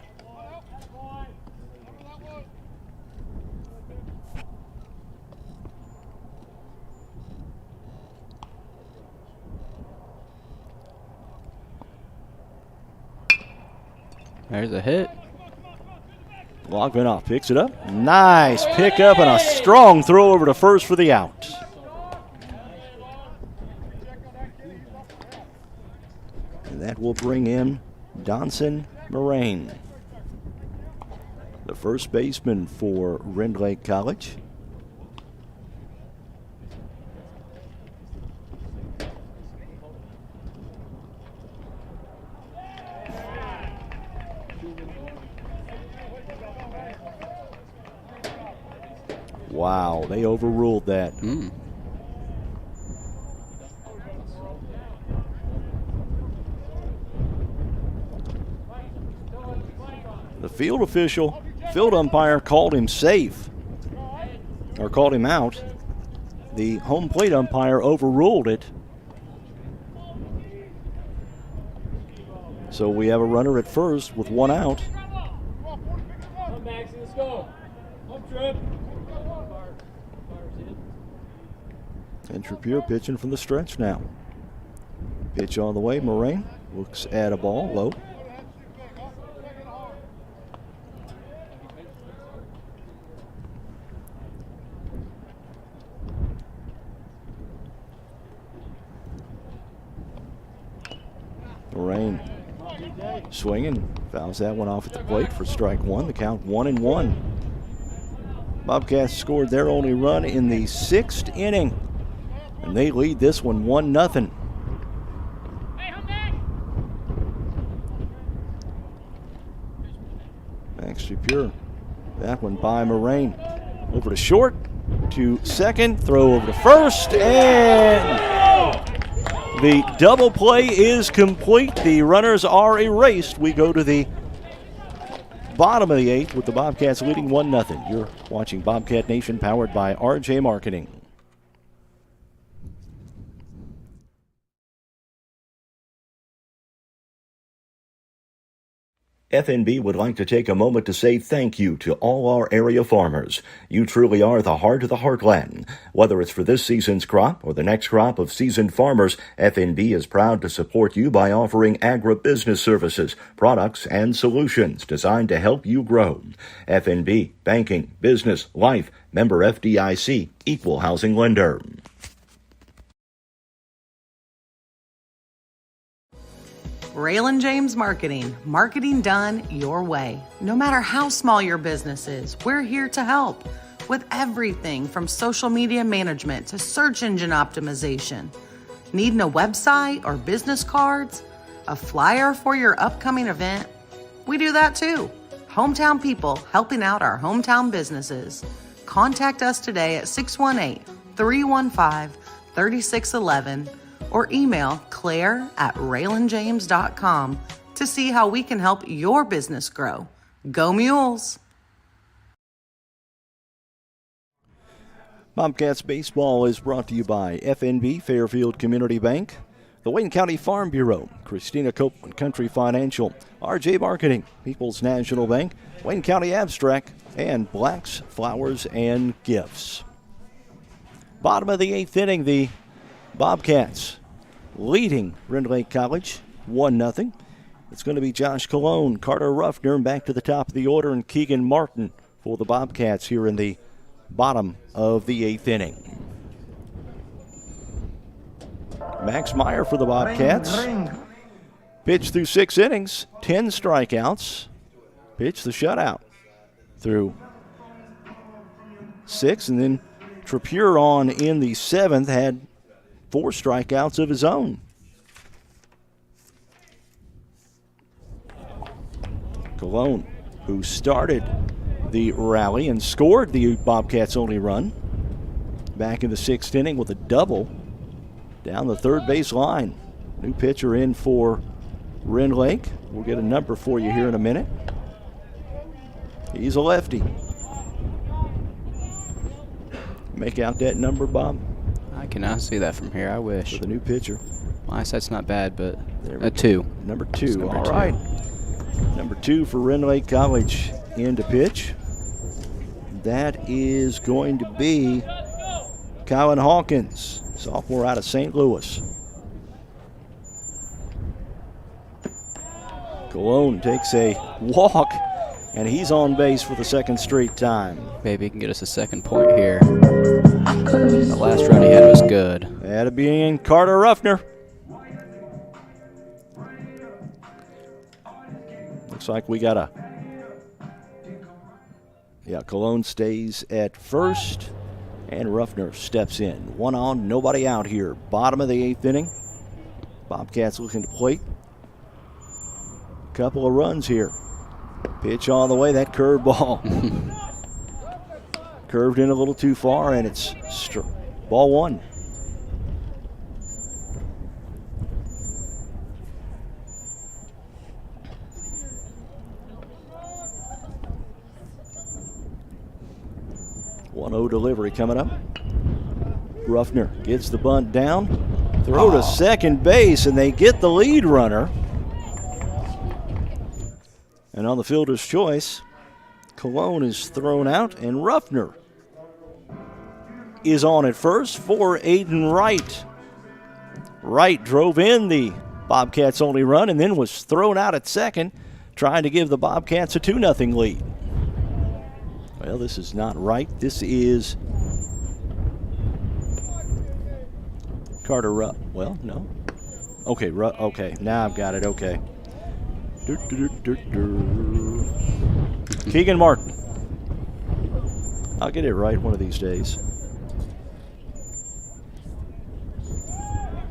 There's a hit. Logvinoff picks it up. Nice pickup and a strong throw over to first for the out. And that will bring in Donson Moraine, the first baseman for Rend Lake College. Wow, they overruled that. The field umpire called him safe, or called him out. The home plate umpire overruled it. So we have a runner at first with one out. Come, Maxie, let's go. Home trip. And Trappier pitching from the stretch now. Pitch on the way. Moraine looks at a ball low. Moraine swinging, fouls that one off at the plate for strike one. The count 1-1. Bobcats scored their only run in the 6th inning, and they lead this one 1-0. Max Trappier, that one by Moraine. Over to short, to second, throw over to first, and the double play is complete. The runners are erased. We go to the bottom of the 8th with the Bobcats leading 1-0. You're watching Bobcat Nation, powered by RJ Marketing. FNB would like to take a moment to say thank you to all our area farmers. You truly are the heart of the heartland. Whether it's for this season's crop or the next crop of seasoned farmers, FNB is proud to support you by offering agribusiness services, products, and solutions designed to help you grow. FNB, banking, business, life, member FDIC, equal housing lender. Raylan James Marketing. Marketing done your way. No matter how small your business is, we're here to help with everything from social media management to search engine optimization. Needing a website or business cards? A flyer for your upcoming event? We do that too. Hometown people helping out our hometown businesses. Contact us today at 618-315-3611 or email claire@raylanjames.com to see how we can help your business grow. Go Mules! Bobcats baseball is brought to you by FNB, Fairfield Community Bank, the Wayne County Farm Bureau, Christina Copeland Country Financial, RJ Marketing, People's National Bank, Wayne County Abstract, and Black's Flowers and Gifts. Bottom of the 8th inning, the Bobcats leading Rend Lake College 1-0. It's going to be Josh Colon, Carter Ruffner back to the top of the order, and Keegan Martin for the Bobcats here in the bottom of the 8th inning. Max Meyer for the Bobcats. Pitched through 6 innings, 10 strikeouts. Pitched the shutout through 6, and then Trappier on in the 7th had 4 strikeouts of his own. Colon, who started the rally and scored the Bobcats' only run, back in the 6th inning with a double down the third base line. New pitcher in for Rend Lake. We'll get a number for you here in a minute. He's a lefty. Make out that number, Bob? I cannot see that from here. I wish. For the new pitcher. My eyesight's not bad, but A 2. Number 2. Number All 2. right. Number 2 for Rend Lake College in to pitch. That is going to be Colin Hawkins, sophomore out of St. Louis. Colon takes a walk, and he's on base for the 2nd straight time. Maybe he can get us a second point here. The last run he had was good. That'll be in Carter Ruffner. Looks like we got Colon stays at first, and Ruffner steps in. 1 on, nobody out here. Bottom of the 8th inning. Bobcats looking to plate. Couple of runs here. Pitch on the way, that curveball. Curved in a little too far, and it's ball 1. 1-0 delivery coming up. Ruffner gets the bunt down. Throw to second base, and they get the lead runner. And on the fielder's choice, Cologne is thrown out, and Ruffner is on at first for Aiden Wright. Wright drove in the Bobcats' only run and then was thrown out at second, trying to give the Bobcats a 2-0 lead. Well, this is not Wright. This is Carter Rupp. Well, no. Okay, okay, now I've got it. Okay. Keegan Martin. I'll get it right one of these days.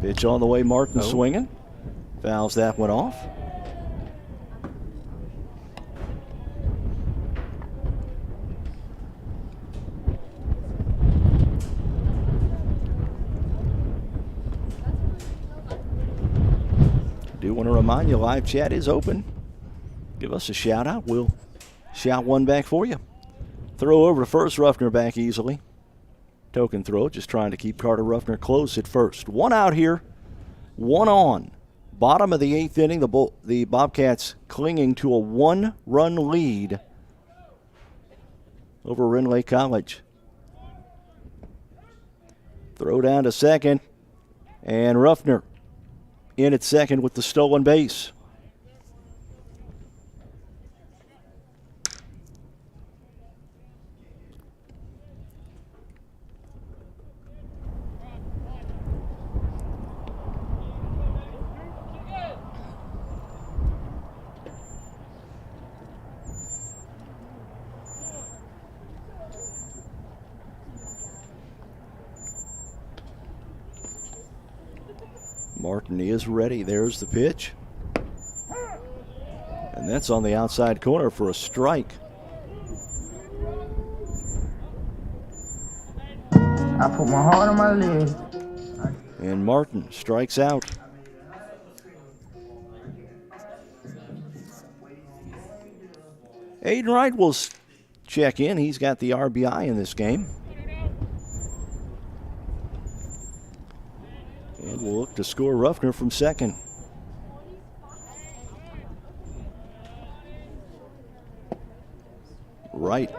Pitch on the way, Martin swinging. Fouls that one off. Do want to remind you, live chat is open. Give us a shout out. We'll shout one back for you. Throw over to first. Ruffner back easily. Token throw, just trying to keep Carter Ruffner close at first. One out here, one on. Bottom of the 8th inning, the Bobcats clinging to a 1-run lead over Rend Lake College. Throw down to second, and Ruffner in at second with the stolen base. Martin is ready. There's the pitch. And that's on the outside corner for a strike. I put my heart on my leg. And Martin strikes out. Aiden Wright will check in. He's got the RBI in this game. And we'll look to score Ruffner from second. Wright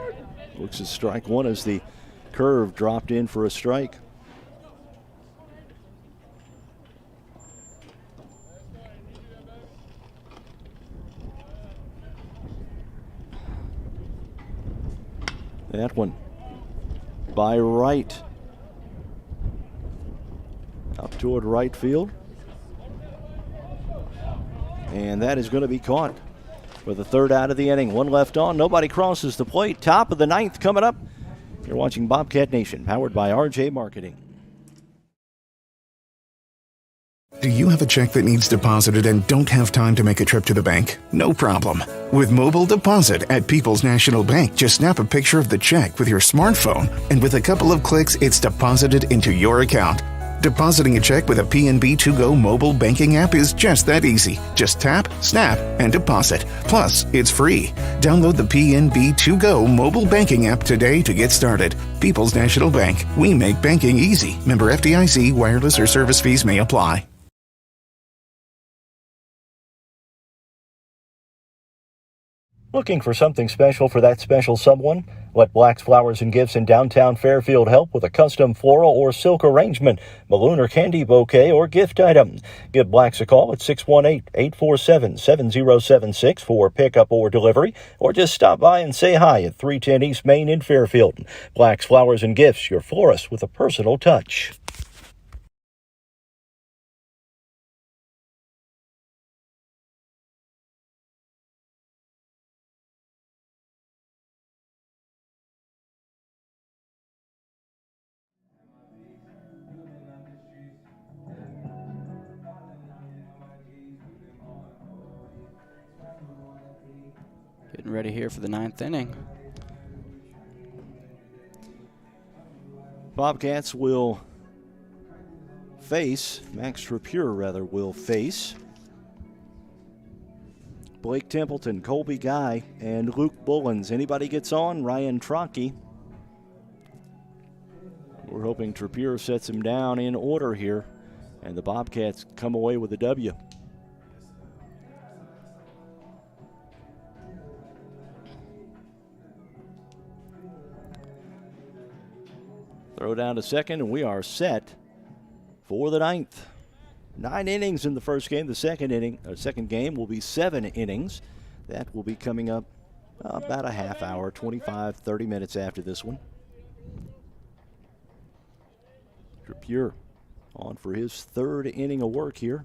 looks at strike one as the curve dropped in for a strike. That one by Wright. Up toward right field. And that is going to be caught for the third out of the inning. One left on. Nobody crosses the plate. Top of the 9th coming up. You're watching Bobcat Nation, powered by RJ Marketing. Do you have a check that needs deposited and don't have time to make a trip to the bank? No problem. With Mobile Deposit at People's National Bank, just snap a picture of the check with your smartphone, and with a couple of clicks, it's deposited into your account. Depositing a check with a PNB To-Go mobile banking app is just that easy. Just tap, snap, and deposit. Plus, it's free. Download the PNB To-Go mobile banking app today to get started. People's National Bank. We make banking easy. Member FDIC. Wireless or service fees may apply. Looking for something special for that special someone? Let Black's Flowers and Gifts in downtown Fairfield help with a custom floral or silk arrangement, balloon or candy bouquet, or gift item. Give Black's a call at 618-847-7076 for pickup or delivery, or just stop by and say hi at 310 East Main in Fairfield. Black's Flowers and Gifts, your florist with a personal touch. Getting ready here for the 9th inning. Bobcats will face, Max Trapure rather, will face Blake Templeton, Colby Guy, and Luke Bullens. Anybody gets on, Ryan Tronky We're hoping Trappier sets him down in order here, and the Bobcats come away with a W. Throw down to second, and we are set for the ninth. 9 innings in the first game. The second game will be 7 innings. That will be coming up about a half hour, 25, 30 minutes after this one. Trappier on for his 3rd inning of work here.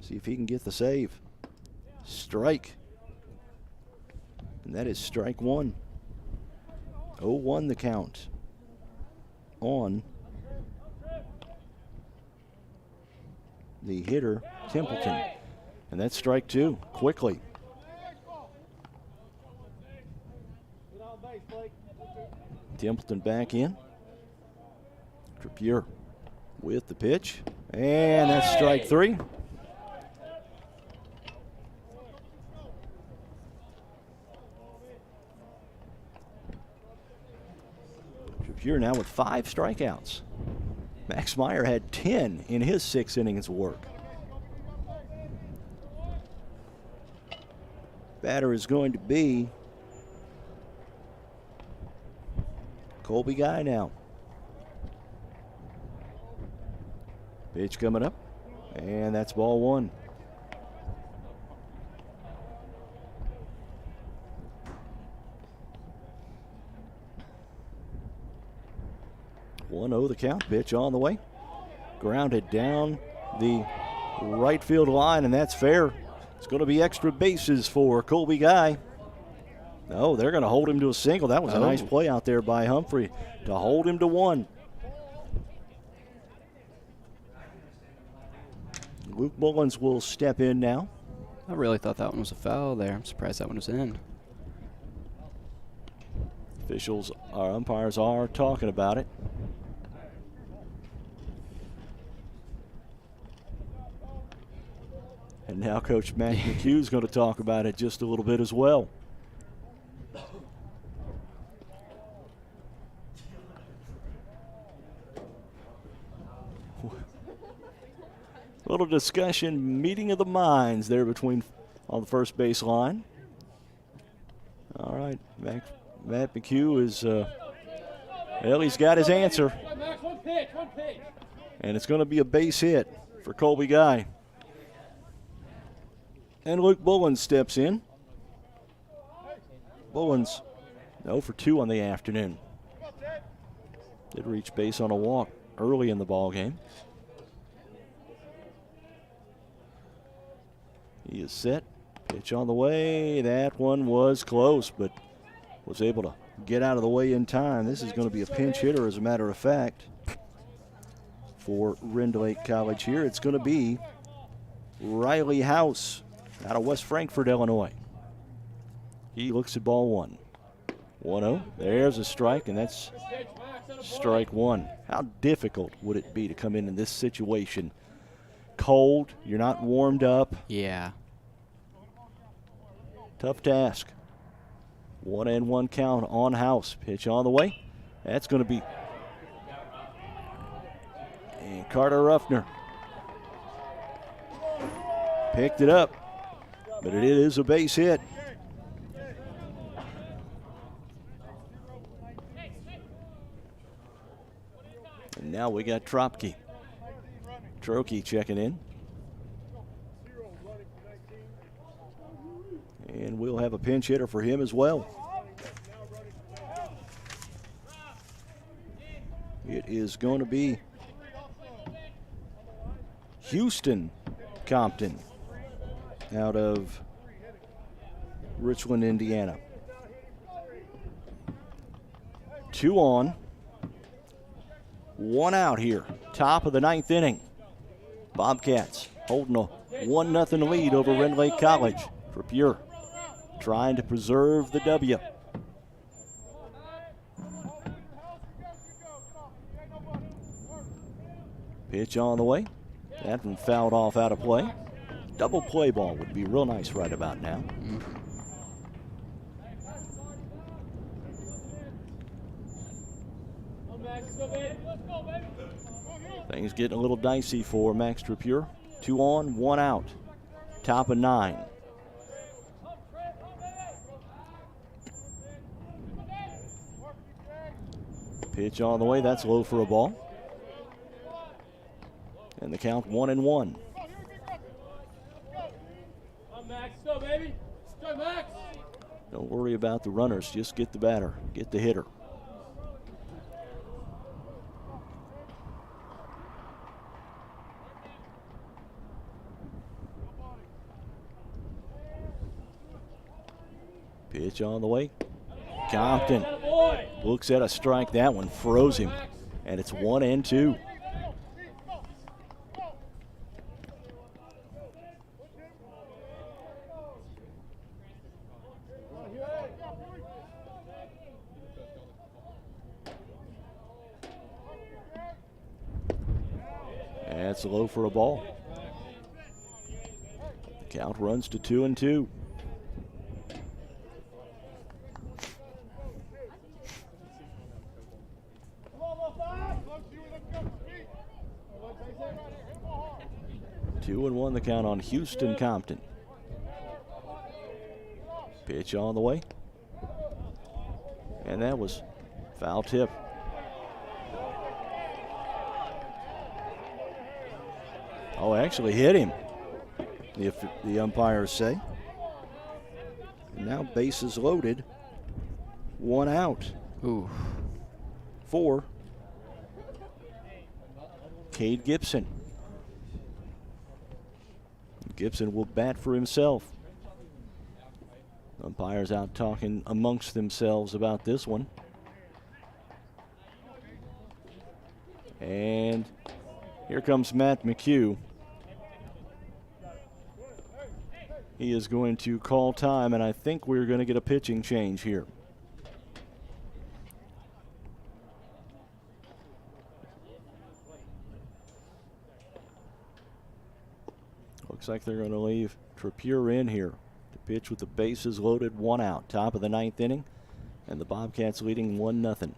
See if he can get the save. Strike. And that is strike 1. 0-1 the count on the hitter, Templeton. And that's strike 2, quickly. Templeton back in. Trappier with the pitch. And that's strike 3. Trappier now with 5 strikeouts. Max Meyer had 10 in his 6 innings of work. Batter is going to be Colby Guy now. Pitch coming up, and that's ball 1. The count. Pitch on the way. Grounded down the right field line, and that's fair. It's going to be extra bases for Colby Guy. No, they're going to hold him to a single. That was a nice play out there by Humphrey to hold him to 1. Luke Mullins will step in now. I really thought that one was a foul there. I'm surprised that one was in. Officials, our umpires are talking about it. And now Coach Matt McHugh is going to talk about it just a little bit as well. Little discussion, meeting of the minds there between on the first base line. All right, Matt McHugh is, well, he's got his answer. And it's going to be a base hit for Colby Guy. And Luke Mullins steps in. Mullins 0 for 2 on the afternoon. Did reach base on a walk early in the ball game. He is set. Pitch on the way. That one was close, but was able to get out of the way in time. This is going to be a pinch hitter, as a matter of fact, for Rend Lake College here. It's going to be Riley House out of West Frankfort, Illinois. He looks at ball 1. 1-0. There's a strike, and that's strike 1. How difficult would it be to come in this situation? Cold, you're not warmed up. Yeah. Tough task. 1-1 count on House. Pitch on the way. That's going to be and Carter Ruffner picked it up, but it is a base hit. And now we got Tropke. Trokey checking in. And we'll have a pinch hitter for him as well. It is going to be Houston Compton out of Richland, Indiana. 2 on, 1 out here. Top of the 9th inning. Bobcats holding a 1-0 lead over Rend Lake College. Trappier trying to preserve the W. Pitch on the way. That one fouled off out of play. Double play ball would be real nice right about now. Max, go, baby. Things getting a little dicey for Max Trapure. 2 on, 1 out. Top of 9. Pitch on the way. That's low for a ball. And the count 1-1. Come, Max. Go, baby. Go, Max. Don't worry about the runners. Just get the batter. Get the hitter. Pitch on the way. Compton looks at a strike. That one froze him. And it's 1-2. That's low for a ball. The count runs to 2-2. Two and 1 the count on Houston Compton. Pitch on the way. And that was foul tip. Oh, actually hit him, if the umpires say. And now bases loaded. 1 out. Ooh. For Cade Gibson. Gibson will bat for himself. Umpires out talking amongst themselves about this one. And here comes Matt McHugh. He is going to call time, and I think we're going to get a pitching change here. Looks like they're going to leave Trapure in here to pitch with the bases loaded, 1 out. Top of the 9th inning, and the Bobcats leading 1-0.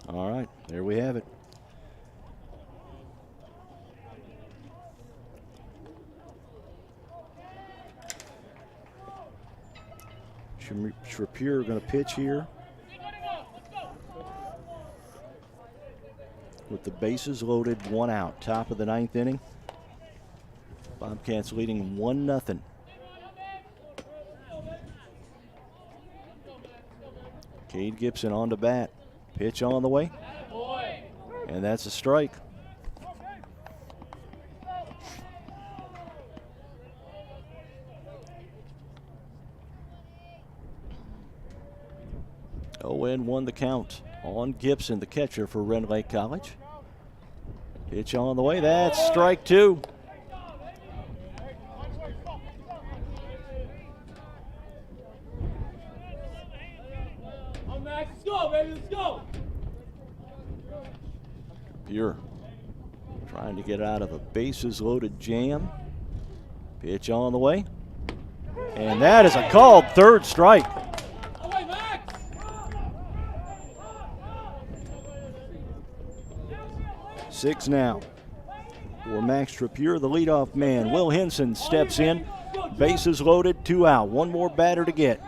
All right, there we have it. Trapure going to pitch here with the bases loaded, 1 out. Top of the 9th inning. Bobcats leading 1-0. Cade Gibson on to bat. Pitch on the way. And that's a strike. Oh, and 1 the count on Gibson, the catcher for Rend Lake College. Pitch on the way. That's strike 2. Come, Max. Let's go, baby. Let's go. Trapure trying to get out of a bases loaded jam. Pitch on the way. And that is a called 3rd strike. 6 now for Max Trapure, the leadoff man. Will Henson steps in. Bases loaded, 2 out. 1 more batter to get.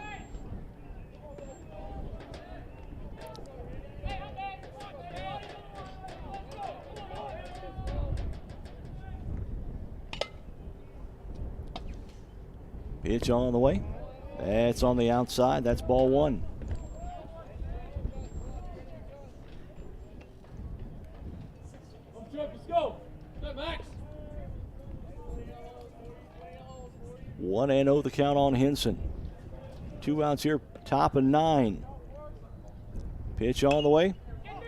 Pitch on the way. That's on the outside. That's ball 1. Let's go. Go, Max. 1-0 the count on Henson. 2 outs here, top of 9. Pitch on the way.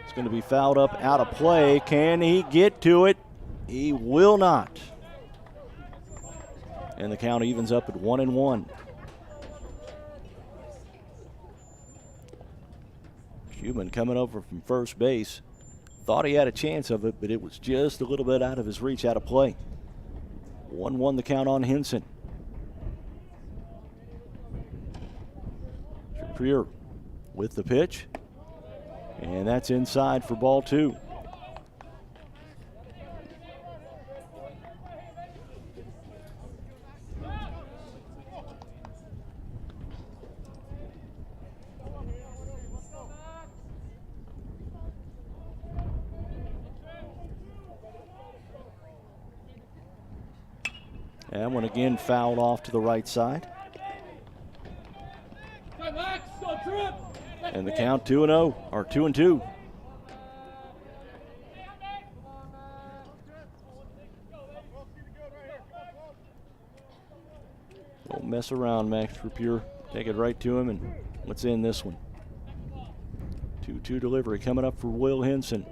It's going to be fouled up, out of play. Can he get to it? He will not. And the count evens up at 1-1. Schumann coming over from first base. Thought he had a chance of it, but it was just a little bit out of his reach, out of play. 1-1 the count on Henson. Trippier with the pitch. And that's inside for ball 2. That one again fouled off to the right side. And the count 2-0, or 2-2. Don't mess around, Max Trippier. Take it right to him, and let's end this one. 2-2 delivery coming up for Will Henson.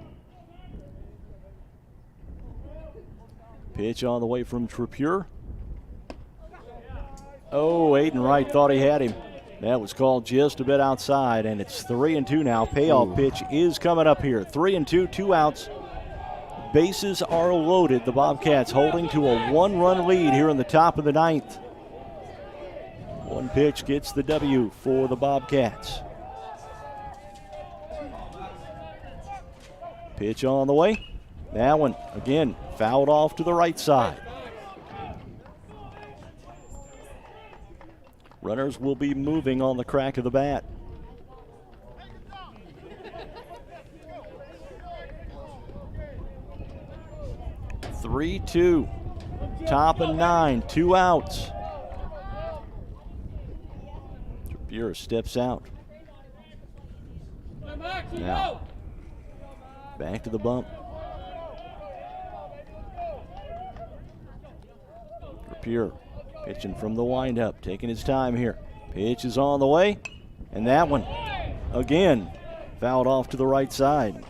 Pitch on the way from Trippier. Oh, Aiden Wright thought he had him. That was called just a bit outside, and it's 3-2 now. Payoff pitch is coming up here. 3-2, 2 outs. Bases are loaded. The Bobcats holding to a 1-run lead here in the top of the 9th. One pitch gets the W for the Bobcats. Pitch on the way. That one, again, fouled off to the right side. Runners will be moving on the crack of the bat. Three, 2. Top of 9, 2 outs. Trippier steps out. Now, back to the bump. Trippier pitching from the windup, taking his time here. Pitch is on the way, and that one, again, fouled off to the right side.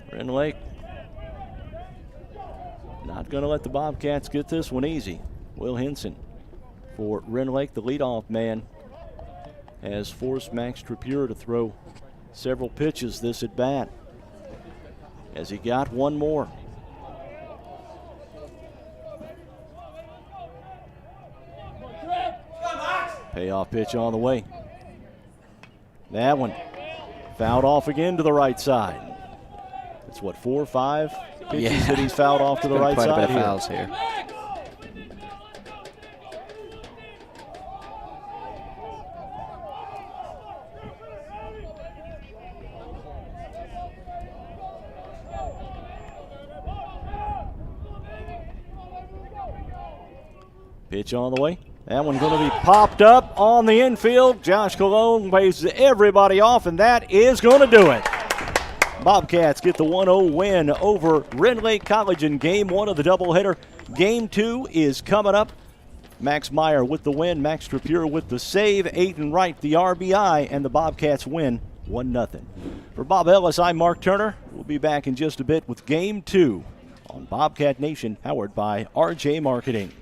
Rend Lake not going to let the Bobcats get this one easy. Will Henson for Rend Lake, the leadoff man, has forced Max Trippier to throw several pitches this at bat, as he got one more. Payoff pitch on the way. That one fouled off again to the right side. It's what, 4 or 5 pitches that he's fouled off to the right side. Quite a bit of fouls here. Pitch on the way. That one's going to be popped up on the infield. Josh Colon pays everybody off, and that is going to do it. Bobcats get the 1-0 win over Rend Lake College in Game 1 of the doubleheader. Game 2 is coming up. Max Meyer with the win, Max Trippier with the save, Aiden Wright the RBI, and the Bobcats win 1-0. For Bob Ellis, I'm Mark Turner. We'll be back in just a bit with Game 2 on Bobcat Nation, powered by RJ Marketing.